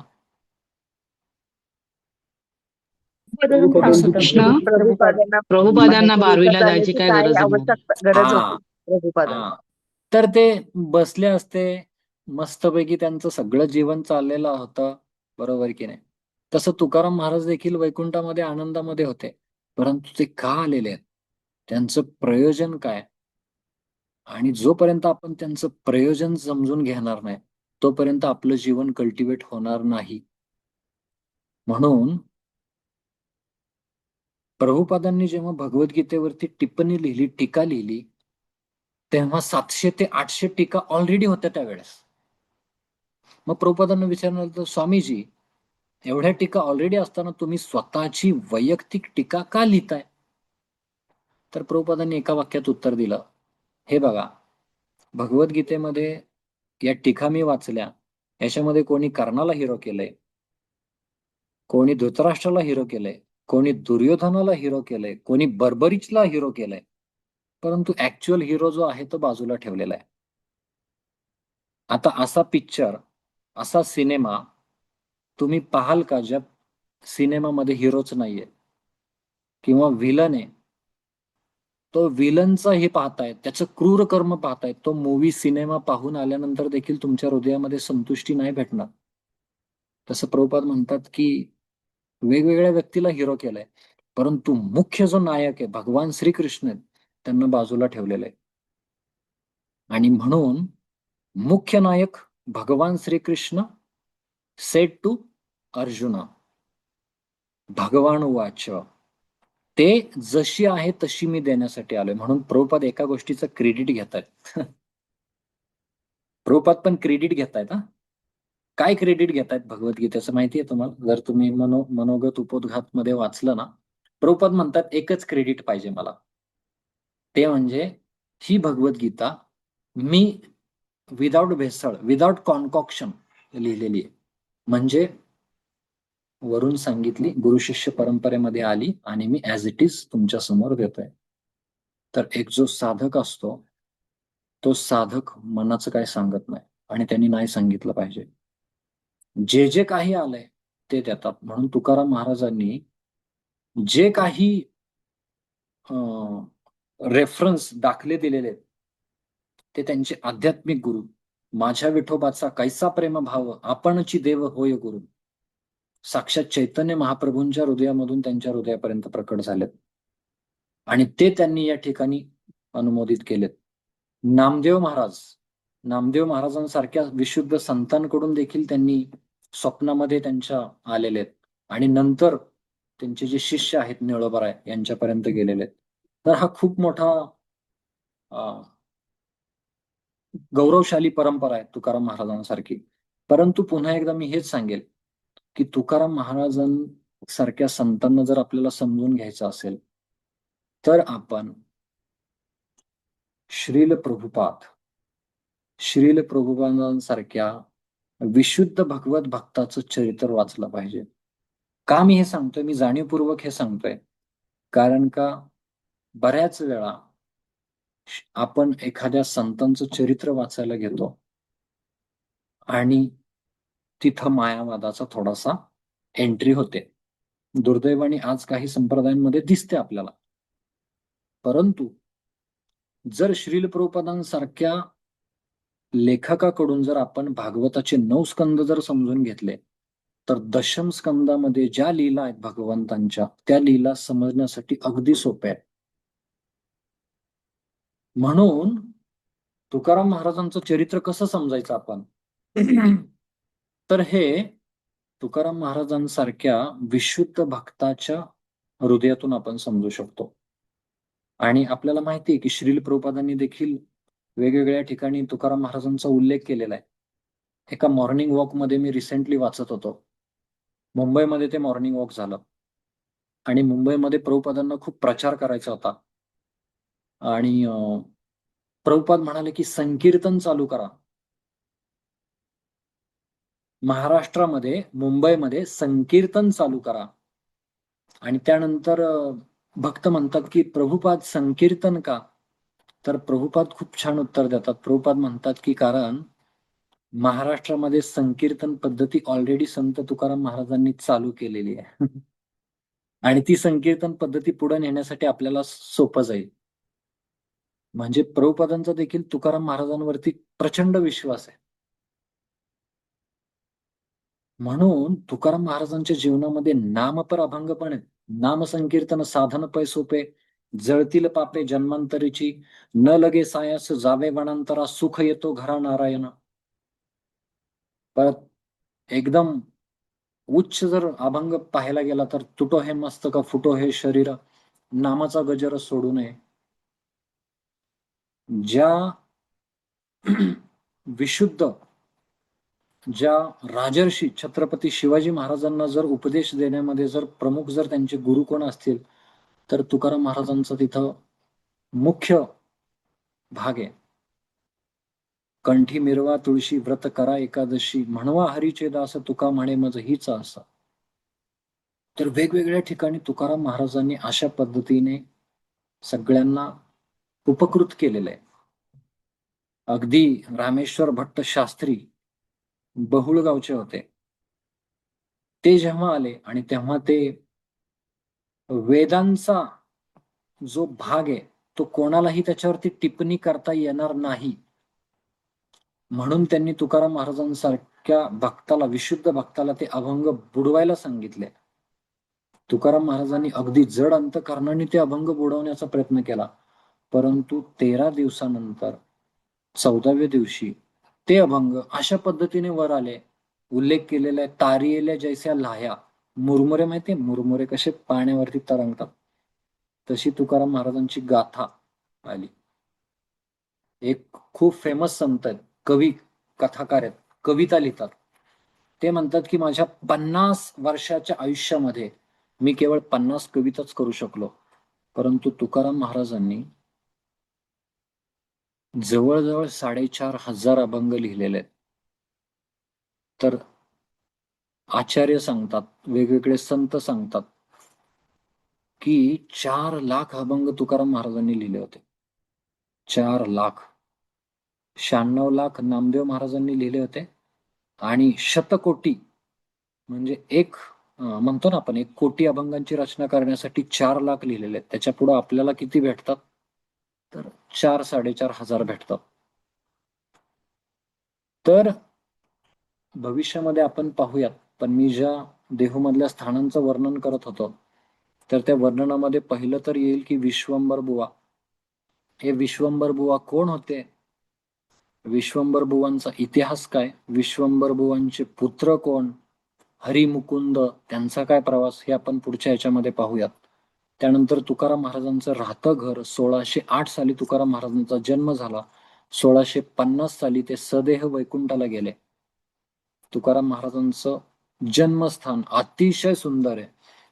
कृष्ण प्रभुपादांना बारवीला जायची काय गरज हा, हा. तर ते बसले असते, मस्तपैकी त्यांचं सगळं जीवन चाललेलं होतं, बरोबर की नाही? तसं तुकाराम महाराज देखील वैकुंठामध्ये आनंदामध्ये होते, परंतु ते का आलेले आहेत, त्यांचं प्रयोजन काय? आणि जोपर्यंत आपण त्यांचं प्रयोजन समजून घेणार नाही, तोपर्यंत आपलं जीवन कल्टिवेट होणार नाही. म्हणून प्रभुपादांनी जेव्हा भगवद्गीतेवरती टिप्पणी लिहिली, टीका लिहिली, तेव्हा 700 ते 800 टीका ऑलरेडी होत्या त्यावेळेस. मग प्रभुपादांना विचारलं, स्वामीजी एवढ्या टीका ऑलरेडी असताना तुम्ही स्वतःची वैयक्तिक टीका का लिहिताय? तर प्रभुपादांनी एका वाक्यात उत्तर दिलं, हे बघा, भगवद्गीतेमध्ये या टीका मी वाचल्या, याच्यामध्ये कोणी कर्णाला हिरो केलंय, कोणी धृतराष्ट्राला हिरो केलंय, कोणी दुर्योधनाला हिरो केलंय, कोणी बर्बरीचला हिरो केलंय, परंतु ऍक्च्युअल हिरो जो आहे तो बाजूला ठेवलेला आहे. आता असा पिक्चर, असा सिनेमा तुम्ही पाहाल का ज्या सिनेमामध्ये हिरोच नाहीये किंवा व्हिलन आहे, तो व्हिलनचं हे पाहतायत, त्याचं क्रूर कर्म पाहतायत, तो मूवी सिनेमा पाहून आल्यानंतर देखील तुमच्या हृदयामध्ये संतुष्टी नाही भेटणार. तसं प्रभुपाद म्हणतात की वेगवेगळ्या व्यक्तीला हिरो केलंय, परंतु मुख्य जो नायक आहे भगवान श्रीकृष्ण आहेत, त्यांना बाजूला ठेवलेलं आहे. आणि म्हणून मुख्य नायक भगवान श्रीकृष्ण सेड टू अर्जुना, भगवान वाच, ते जशी आहे तशी मी देण्यासाठी आलोय. म्हणून प्रभुपाद एका गोष्टीचं क्रेडिट घेतायत. प्रभुपाद पण क्रेडिट घेतायत. हा, काय क्रेडिट घेतायत भगवद्गीतेचं माहितीये तुम्हाला? जर तुम्ही मनोगत उपोद्घात मध्ये वाचलं ना, प्रभुपाद म्हणतात एकच क्रेडिट पाहिजे मला, ते म्हणजे ही भगवद्गीता मी विदाउट भेसळ, विदाउट कॉन्कॉक्शन लिहिलेली आहे. म्हणजे वरून सांगितली, गुरु शिष्य परंपरेमध्ये आली आणि मी ऍज इट इज तुमच्या समोर देतोय. तर एक जो साधक असतो तो साधक मनाचं काय सांगत नाही आणि त्यांनी नाही सांगितलं पाहिजे. जे जे काही आलंय ते देतात. म्हणून तुकाराम महाराजांनी जे काही रेफरन्स दाखले दिलेले आहेत ते त्यांचे आध्यात्मिक गुरु, माझ्या विठोबाचा कैसा प्रेम भाव आपणची देव होय गुरु, साक्षात चैतन्य महाप्रभूंच्या हृदयामधून त्यांच्या हृदयापर्यंत प्रकट झालेत आणि ते त्यांनी या ठिकाणी अनुमोदित केलेत. नामदेव महाराजांसारख्या विशुद्ध संतांकडून देखील त्यांनी स्वप्नामध्ये त्यांच्या आलेले आहेत आणि नंतर त्यांचे जे शिष्य आहेत निळोबाराय यांच्यापर्यंत गेलेले आहेत. तर हा खूप मोठा गौरवशाली परंपरा आहे तुकाराम महाराजांसारखी. परंतु पुन्हा एकदा मी हेच सांगेल की तुकाराम महाराजांसारख्या संतांना जर आपल्याला समजून घ्यायचं असेल तर आपण श्रील प्रभुपादांसारख्या विशुद्ध भगवत भक्ताचं चरित्र वाचलं पाहिजे. का मी हे सांगतोय, मी जाणीवपूर्वक हे सांगतोय कारण का बऱ्याच वेळा आपण एखाद्या संतांचं चरित्र वाचायला घेतो आणि तिथं मायावादाचा थोडासा एंट्री होते. दुर्दैवाने आज काही संप्रदायांमध्ये दिसते आपल्याला. परंतु जर श्रील प्रभुपादांसारख्या लेखकाकडून जर आपण भागवताचे 9 स्कंद जर समजून घेतले तर दशम स्कंदामध्ये ज्या लीला आहेत भगवंतांच्या त्या लीला समजण्यासाठी अगदी सोप्या आहेत. म्हणून तुकाराम महाराजांचं चरित्र कसं समजायचं आपण तर हे तुकाराम महाराजांसारख्या विशुद्ध भक्ताच्या हृदयातून आपण समजू शकतो. आणि आपल्याला माहिती आहे की श्रील प्रभुपादांनी देखील वेगवेगळ्या ठिकाणी तुकाराम महाराजांचा उल्लेख केलेला आहे. एका मॉर्निंग वॉक मध्ये मी रिसेंटली वाचत होतो. मुंबईमध्ये ते मॉर्निंग वॉक झालं आणि मुंबईमध्ये प्रभुपादांना खूप प्रचार करायचा होता आणि प्रभुपाद म्हणाले की संकीर्तन चालू करा. महाराष्ट्रामध्ये मुंबईमध्ये संकीर्तन चालू करा. आणि त्यानंतर भक्त म्हणतात की प्रभुपाद संकीर्तन का? तर प्रभुपाद खूप छान उत्तर देतात. प्रभुपाद म्हणतात की कारण महाराष्ट्रामध्ये संकीर्तन पद्धती ऑलरेडी संत तुकाराम महाराजांनी चालू केलेली आहे आणि ती संकीर्तन पद्धती पुढे नेण्यासाठी आपल्याला सोपं जाईल. म्हणजे प्रभुपादांचा देखील तुकाराम महाराजांवरती प्रचंड विश्वास आहे. म्हणून तुकाराम महाराजांच्या जीवनामध्ये नामपर अभंग पण आहेत. नाम संकीर्तन साधन पै सोपे, जळतील पापे जन्मांतरीची, न लगे सायास जावे वनांतरा, सुख येतो घरा नारायण. परत एकदम उच्च जर अभंग पाहायला गेला तर तुटो हे मस्तक फुटो हे शरीर, नामाचा गजर सोडू नये. ज्या विशुद्ध ज्या राजर्षी छत्रपती शिवाजी महाराजांना जर उपदेश देण्यामध्ये जर प्रमुख जर त्यांचे गुरु कोण असतील तर तुकाराम महाराजांचा तिथं मुख्य भाग आहे. कंठी मिरवा तुळशी व्रत करा एकादशी, म्हणवा हरीचे दास तुका म्हणे मज हीच असं. तर वेगवेगळ्या ठिकाणी तुकाराम महाराजांनी अशा पद्धतीने सगळ्यांना उपकृत केलेलं आहे. अगदी रामेश्वर भट्ट शास्त्री बहुळगावचे होते. ते जेव्हा आले आणि तेव्हा ते वेदांचा जो भाग आहे तो कोणालाही त्याच्यावरती टिप्पणी करता येणार नाही म्हणून त्यांनी तुकाराम महाराजांसारख्या भक्ताला विशुद्ध भक्ताला ते अभंग बुडवायला सांगितले. तुकाराम महाराजांनी अगदी जड अंतकरणाने ते अभंग बुडवण्याचा प्रयत्न केला. परंतु 13 दिवसानंतर 14व्या दिवशी ते अभंग अशा पद्धतीने वर आले. उल्लेख केलेला आहे तारियेल्या जैस्या लाह्या, मुरमुरे माहितीये मुरमुरे कसे पाण्यावरती तरंगतात तशी तुकाराम महाराजांची गाथा आली. एक खूप फेमस संत आहेत, कवी कथाकार आहेत, कविता लिहितात. ते म्हणतात की माझ्या 50 वर्षाच्या आयुष्यामध्ये मी केवळ 50 कविताच करू शकलो. परंतु तुकाराम महाराजांनी जवळजवळ 4,500 अभंग लिहिलेले आहेत. तर आचार्य सांगतात, वेगवेगळे संत सांगतात की 4 लाख अभंग तुकाराम महाराजांनी लिहिले होते. 4 लाख. 96 लाख नामदेव महाराजांनी लिहिले होते आणि शतकोटी म्हणजे म्हणतो ना आपण 1 कोटी अभंगांची रचना करण्यासाठी 4 लाख लिहिलेले आहेत. त्याच्या पुढे आपल्याला किती भेटतात? तर 4-4.5 हजार भेटतात. तर भविष्यामध्ये आपण पाहूयात, पण मी ज्या देहूमधल्या स्थानांचं वर्णन करत होतो, तर त्या वर्णनामध्ये पहिलं तर येईल की विश्वंभर बुवा. हे विश्वंभर बुवा कोण होते? विश्वंभर बुवांचा इतिहास काय? विश्वंभर बुवांचे पुत्र कोण? हरिमुकुंद त्यांचा काय प्रवास, हे आपण पुढच्या याच्यामध्ये पाहूयात. त्यानंतर तुकाराम महाराजांचं राहतं घर. 1608 साली तुकाराम महाराजांचा जन्म झाला. 1650 साली ते सदेह वैकुंठाला गेले. तुकाराम महाराजांचं जन्मस्थान अतिशय सुंदर आहे.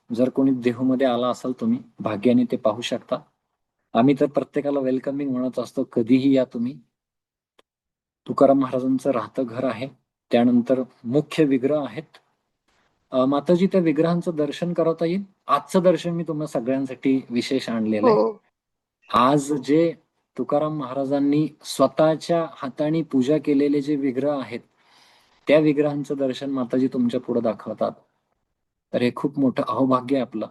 जर कोणी देहूमध्ये आला असाल तुम्ही, भाग्याने ते पाहू शकता. आम्ही तर प्रत्येकाला वेलकमिंग म्हणत असतो, कधीही या तुम्ही. तुकाराम महाराजांचं राहतं घर आहे. त्यानंतर मुख्य विग्रह आहेत. माताजी, त्या विग्रहांचं दर्शन करता येईल? आजचं दर्शन मी तुम्हाला सगळ्यांसाठी विशेष आणलेलं आहे. हो. आज जे तुकाराम महाराजांनी स्वतःच्या हाताने पूजा केलेले जे विग्रह आहेत, त्या विग्रहांचं दर्शन माताजी तुमच्या पुढे दाखवतात. तर हे खूप मोठं अहोभाग्य आहे आपलं,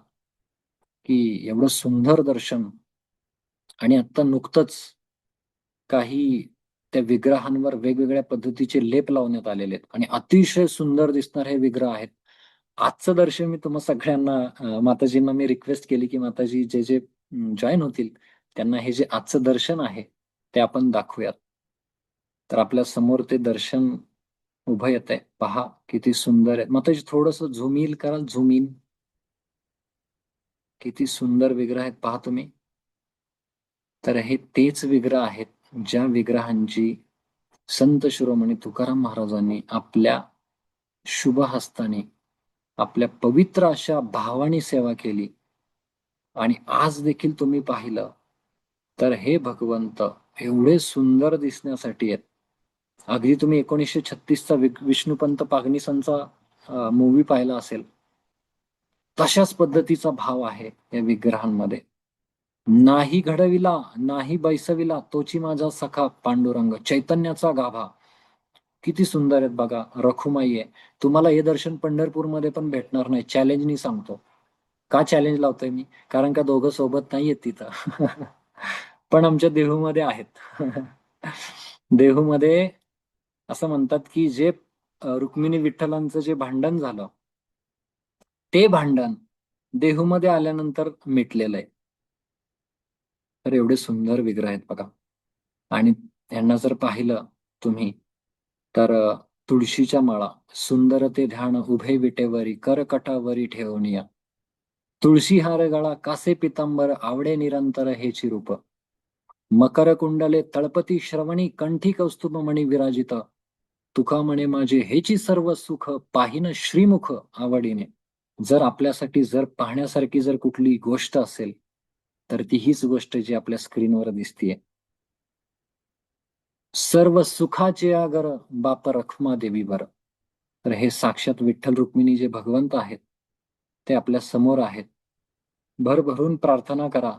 की एवढं सुंदर दर्शन. आणि आता नुकतंच काही त्या विग्रहांवर वेगवेगळ्या पद्धतीचे लेप लावण्यात आलेले आहेत आणि अतिशय सुंदर दिसणारे हे विग्रह आहेत. आजचं दर्शन मी तुम्हा सगळ्यांना, माताजींना मी रिक्वेस्ट केली की माताजी जे जे जॉईन होतील त्यांना हे जे आजचं दर्शन आहे ते आपण दाखवूयात. तर आपल्या समोर ते दर्शन उभं येत आहे. पहा किती सुंदर आहे. माताजी थोडस झूम इन कराल? Zoom in. किती सुंदर विग्रह आहेत पहा तुम्ही. तर हे तेच विग्रह आहेत ज्या विग्रहांची संत शिरोमणी तुकाराम महाराजांनी आपल्या शुभ हस्ताने, आपल्या पवित्र अशा भावाने सेवा केली. आणि आज देखील तुम्ही पाहिलं तर हे भगवंत एवढे सुंदर दिसण्यासाठी आहेत. अगदी तुम्ही 1936चा विष्णुपंत पागनीसांचा मूवी पाहिला असेल, तशाच पद्धतीचा भाव आहे या विग्रहांमध्ये. नाही घडविला नाही बैसविला तोची माझा सखा पांडुरंग, चैतन्याचा गाभा. किती सुंदर आहेत बघा. रखुमाई आहे. तुम्हाला हे दर्शन पंढरपूरमध्ये पण भेटणार नाही, चॅलेंजनी सांगतो. का चॅलेंज लावतोय मी? कारण का दोघं सोबत नाहीयेत तिथं. पण आमच्या देहूमध्ये आहेत. देहूमध्ये असं म्हणतात की जे रुक्मिणी विठ्ठलांचं जे भांडण झालं, ते भांडण देहूमध्ये आल्यानंतर मिटलेलं आहे. तर एवढे सुंदर विग्रह आहेत बघा. आणि यांना जर पाहिलं तुम्ही तर तुळशीच्या माळा, सुंदर ते ध्यान उभे विटेवरी, करकटावरी ठेवणिया. तुळशी हार गळा कासे पितांबर, आवडे निरंतर हेची रूप. मकर कुंडले तळपती श्रवणी, कंठी कौस्तुभ मणी विराजित. तुका म्हणे माझे हेची सर्व सुख, पाहिन श्रीमुख आवडीने. जर आपल्यासाठी जर पाहण्यासारखी जर कुठली गोष्ट असेल तर ती हीच गोष्ट जी आपल्या स्क्रीनवर दिसतीये. सर्व सुखाचे आगर बाप रखमा देवीवर. तर हे साक्षात विठ्ठल रुक्मिणी जे भगवंत आहेत ते आपल्या समोर आहेत. भरभरून प्रार्थना करा.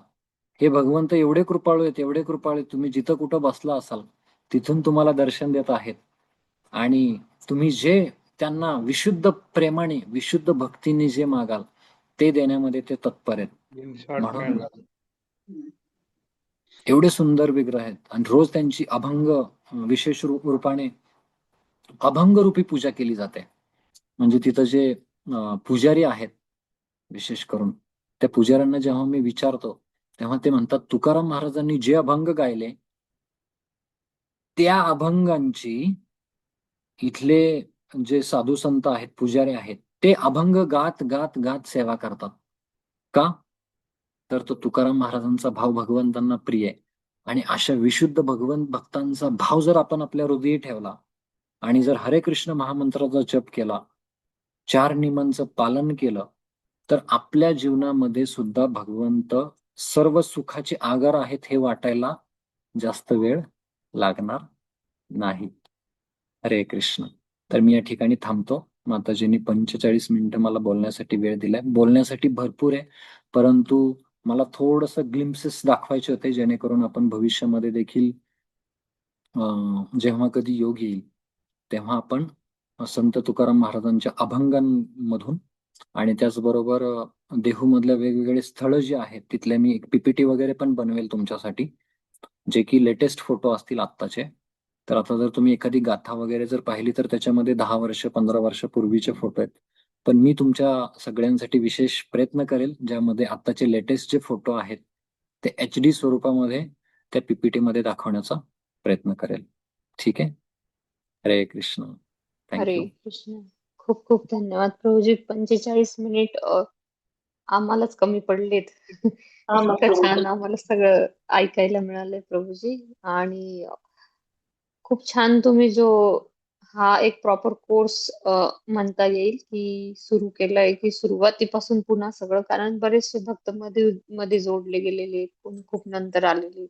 हे भगवंत एवढे कृपाळू आहेत, एवढे कृपाळू आहेत, तुम्ही जिथं कुठं बसला असाल तिथून तुम्हाला दर्शन देत आहेत. आणि तुम्ही जे त्यांना विशुद्ध प्रेमाने, विशुद्ध भक्तीने जे मागाल ते देण्यामध्ये ते तत्पर आहेत. म्हणून एवढे सुंदर विग्रह आहेत. आणि रोज त्यांची अभंग, विशेष रूपाने अभंग रूपी पूजा केली जाते. म्हणजे तिथं जे पुजारी आहेत विशेष करून, त्या पुजाऱ्यांना जेव्हा मी विचारतो तेव्हा ते म्हणतात तुकाराम महाराजांनी जे अभंग गायले त्या अभंगांची इथले जे साधू संत आहेत, पुजारी आहेत, ते अभंग गात गात गात सेवा करतात. का? तर तो तुकाराम महाराजांचा भाव भगवंतांना प्रिय आहे. आणि अशा विशुद्ध भगवंत भक्तांचा भाव जर आपण आपल्या हृदयी ठेवला आणि जर हरे कृष्ण महामंत्राचा जप केला, 4 नियमांचं पालन केलं, तर आपल्या जीवनामध्ये सुद्धा भगवंत सर्व सुखाचे आगार आहेत हे वाटायला जास्त वेळ लागणार नाही. हरे कृष्ण. तर मी या ठिकाणी थांबतो. माताजींनी 45 मिनिटं मला बोलण्यासाठी वेळ दिलाय. बोलण्यासाठी भरपूर आहे, परंतु मला थोडस ग्लिम्सेस दाखवायचे होते जेणेकरून आपण भविष्यामध्ये देखील जेव्हा कधी योग येईल तेव्हा आपण संत तुकाराम महाराजांच्या अभंगांमधून आणि त्याचबरोबर देहूमधल्या वेगवेगळे स्थळ जे आहेत तिथले मी एक पीपीटी वगैरे पण बनवेल तुमच्यासाठी, जे की लेटेस्ट फोटो असतील आत्ताचे. तर आता जर तुम्ही एखादी गाथा वगैरे जर पाहिली तर त्याच्यामध्ये 10 वर्ष 15 वर्ष पूर्वीचे फोटो आहेत. पण मी तुमच्या सगळ्यांसाठी विशेष प्रयत्न करेल ज्यामध्ये आत्ताचे लेटेस्ट जे फोटो आहेत ते HD स्वरूपामध्ये त्या पीपीटी मध्ये दाखवण्याचा प्रयत्न करेल. ठीक आहे. हरे कृष्ण. हरे थँक्यू. कृष्ण. खूप खूप धन्यवाद प्रभूजी. 45 मिनिट आम्हालाच कमी पडलेत. इतकं छान आम्हाला सगळं ऐकायला मिळालंय प्रभूजी. आणि खूप छान तुम्ही जो हा एक प्रॉपर कोर्स म्हणता येईल की सुरू केलाय, की सुरुवातीपासून पुन्हा सगळं, कारण बरेचसे भक्त मध्ये मध्ये जोडले गेलेले आहेत, कोणी खूप नंतर आलेले आहेत.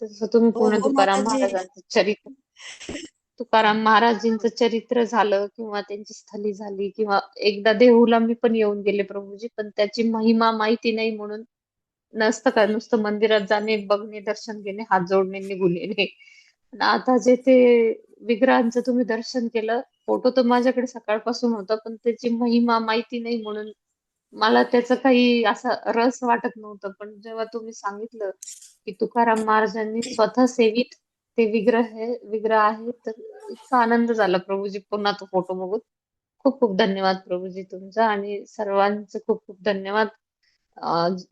तसं तुम्ही हो पूर्ण हो तुकाराम माताजी. महाराजांचं चरित्र, तुकाराम महाराजींचं चरित्र झालं किंवा त्यांची स्थली झाली, किंवा एकदा देहूला मी पण येऊन गेले प्रभूजी, पण त्याची महिमा माहिती नाही म्हणून नसतं का, नुसतं मंदिरात जाणे, बघणे, दर्शन घेणे, हात जोडणे, निघून येणे. आणि आता जे ते विग्रहांचं तुम्ही दर्शन केलं, फोटो तर माझ्याकडे सकाळपासून होता, पण त्याची महिमा माहिती नाही म्हणून मला त्याचं काही असा रस वाटत नव्हतं. पण जेव्हा तुम्ही सांगितलं की तुकाराम महाराजांनी स्वतः सेवित ते विग्रह आहे, तर इतका आनंद झाला प्रभूजी पुन्हा तो फोटो बघून. खूप खूप धन्यवाद प्रभूजी तुमचा, आणि सर्वांचे खूप खूप धन्यवाद.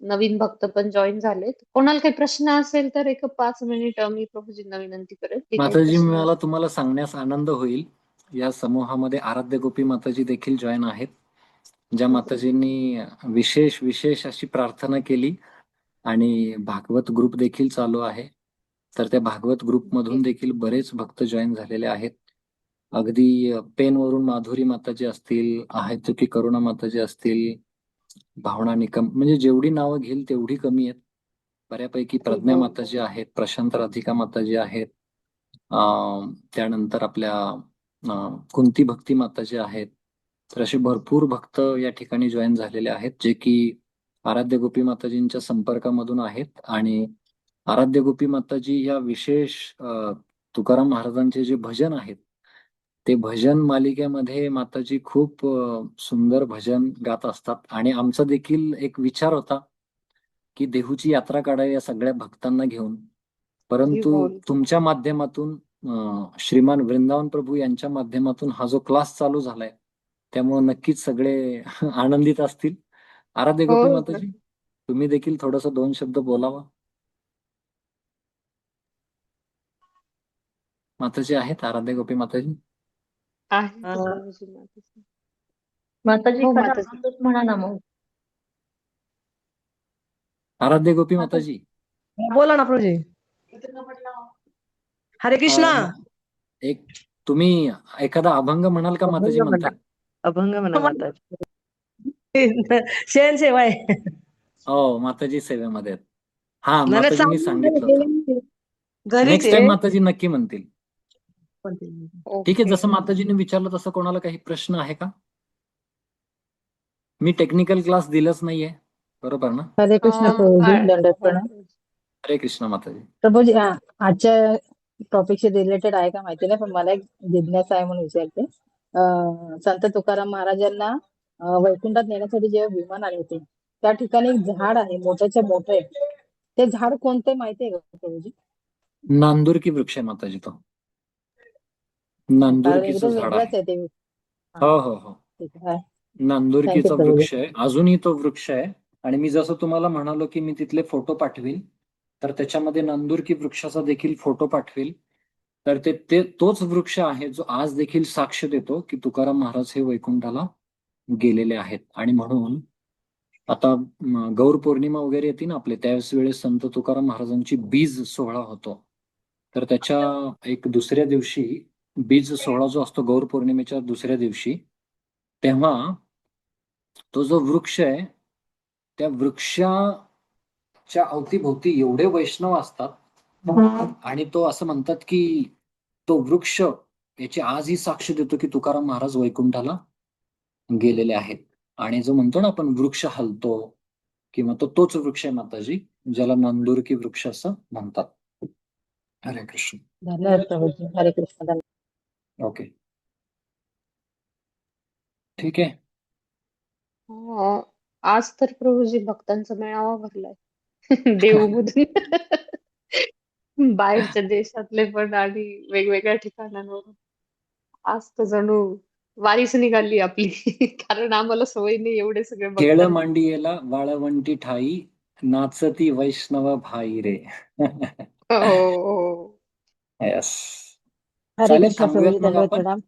नवीन भक्त पण जॉईन झालेत. कोणाला काही प्रश्न असेल तर एक 5 मिनिट मी प्रभूजींना विनंती करेल की काही माताजी, प्रश्न मला असेल. तुम्हाला सांगण्यास आनंद होईल, या समूहामध्ये आराध्य गोपी माताजी देखील जॉईन आहेत, ज्या हो हो. माताजींनी विशेष विशेष अशी प्रार्थना केली. आणि भागवत ग्रुप देखील चालू आहे. तर त्या भागवत ग्रुपमधून ओके. देखील बरेच भक्त जॉईन झालेले आहेत. अगदी पेनवरून माधुरी माताजी असतील, आहेत चुकी करुणा माताजी असतील, भावना निकम, म्हणजे जेवढी नावं घेईल तेवढी कमी आहेत. बऱ्यापैकी प्रज्ञा हो. माताजी आहेत, प्रशांत राधिका माताजी आहेत, त्यानंतर आपल्या कुंती भक्ती माताजी आहेत. तर असे भरपूर भक्त या ठिकाणी जॉईन झालेले आहेत, जे की आराध्य गोपी माताजींच्या संपर्कामधून आहेत. आणि आराध्य गोपी माताजी या विशेष तुकाराम महाराजांचे जे भजन आहेत ते भजन मालिकेमध्ये माताजी खूप सुंदर भजन गात असतात. आणि आमचा देखील एक विचार होता की देहूची यात्रा काढावी या सगळ्या भक्तांना घेऊन, हरी परंतु बोल. तुमच्या माध्यमातून श्रीमान वृंदावन प्रभू यांच्या माध्यमातून हा जो क्लास चालू झालाय त्यामुळे नक्कीच सगळे आनंदित असतील. आराध्य हो गोपी न- माताजी, तुम्ही देखील थोडस 2 शब्द बोलावा. माताजी आहेत आराध्य गोपी माताजी? आहे ते अं, प्रभूजी माताजी. माताजी हो एखादा माताजी. मंत्रच म्हणा ना मग. आराध्य गोपी माताजी माताजी, बोला ना प्रभूजी. हरे कृष्णा. एक तुम्ही एखादा अभंग म्हणाल का माताजी अभंग म्हणा. म्हणतात? अभंग म्हणा माताजी. शयन सेवा आहे. हो, माताजी सेवेमध्ये आहेत. हा, नाही नाही, माताजींनी सांगितलं होतं. चालू घरीच नेक्स्ट टाइम आहे. माताजी नक्की म्हणतील. ठीक आहे, ओके. जसं माताजीने विचारलं तसं कोणाला काही प्रश्न आहे का? मी टेक्निकल क्लास दिलंच नाहीये, बरोबर ना? हरे कृष्ण प्रभूजी, दंडवत हो प्रणाम. प्रभूजी. हरे कृष्ण माताजी. प्रभूजी, आजच्या टॉपिकशी रिलेटेड आहे का माहिती नाही, पण मला एक जिज्ञासा आहे म्हणून विचारते. संत तुकाराम महाराजांना वैकुंठात नेण्यासाठी जेव्हा विमान आले होते त्या ठिकाणी एक झाड आहे, मोठ्याच्या मोठं आहे. ते झाड कोणते माहिती आहे का प्रभूजी? नांदुरकी वृक्ष आहे माताजी तो. कारण नांदुरकीचं एकदम झाड वेगळंच आहे. आहे ते. हा, हो हो हो, ठीक आहे. थँक्यू नांदुरकीचा प्रभूजी. वृक्ष आहे, अजूनही तो वृक्ष आहे. आणि मी जसं तुम्हाला म्हणालो की मी तिथले फोटो पाठवेल, तर त्याच्यामध्ये नांदुरकी वृक्षाचा देखील फोटो पाठवेल. तर ते ते तोच वृक्ष आहे जो आज देखील साक्ष देतो की तुकाराम महाराज हे वैकुंठाला गेलेले आहेत. आणि म्हणून आता गौर पौर्णिमा वगैरे येते ना आपले, त्याच वेळेस संत तुकाराम महाराजांची बीज सोहळा होतो. तर त्याच्या एक दुसऱ्या दिवशी बीज सोहळा जो असतो गौर पौर्णिमेच्या दुसऱ्या दिवशी, तेव्हा तो जो वृक्ष आहे त्या वृक्षाच्या अवतीभोवती एवढे वैष्णव असतात आणि तो असं म्हणतात की तो वृक्ष याची आजही साक्ष देतो की तुकाराम महाराज वैकुंठाला गेलेले आहेत. आणि जो म्हणतो ना आपण वृक्ष हलतो, किंवा तो तोच वृक्ष आहे माताजी, ज्याला नांदुरकी वृक्ष असं म्हणतात. हरे कृष्ण. धन्यवाद प्रभूजी. हरे कृष्ण. धन्यवाद. ओके, ठीक आहे. आज तर प्रभूजी भक्तांचा मेळावा भरलाय देहूमधून बाहेरच्या देशातले पण आणि वेगवेगळ्या ठिकाणांवरून. आज तर जणू वारीच निघाली आपली कारण आम्हाला सवय नाही एवढे सगळे केळ भक्तांची. मांडियेला वाळवंटी ठाई, नाचती वैष्णव भाई रे. हो हो येस. हरे चालेल, कृष्ण थांबूयात प्रभूजी. मग दंडवत आपण. प्रणाम.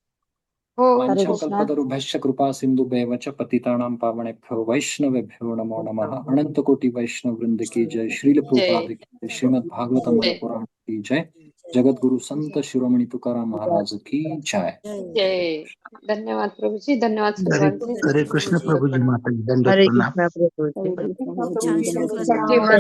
हो हरे वाञ्छा कृष्ण. कल्पतरुभ्यश्च कृपा सिन्धुभ्येव च पतितानां पावनेभ्यो वैष्णवेभ्यो नमो नमः. अनंत कोटि वैष्णव वृंद की जय. श्रील प्रभुपाद की जय. श्रीमद् भागवतम जय पुराण की जय. जगत गुरु संत शिरोमणी तुकाराम महाराज की जय. जय. धन्यवाद प्रभूजी. धन्यवाद हरे सर्वांचे. हरे कृष्ण प्रभूजी, माता दंडवत हरे प्रणाम. कृष्ण प्रभूजी. हरे कृष्ण छान प्रभूजी. श्लोक दंडवत प्रणाम.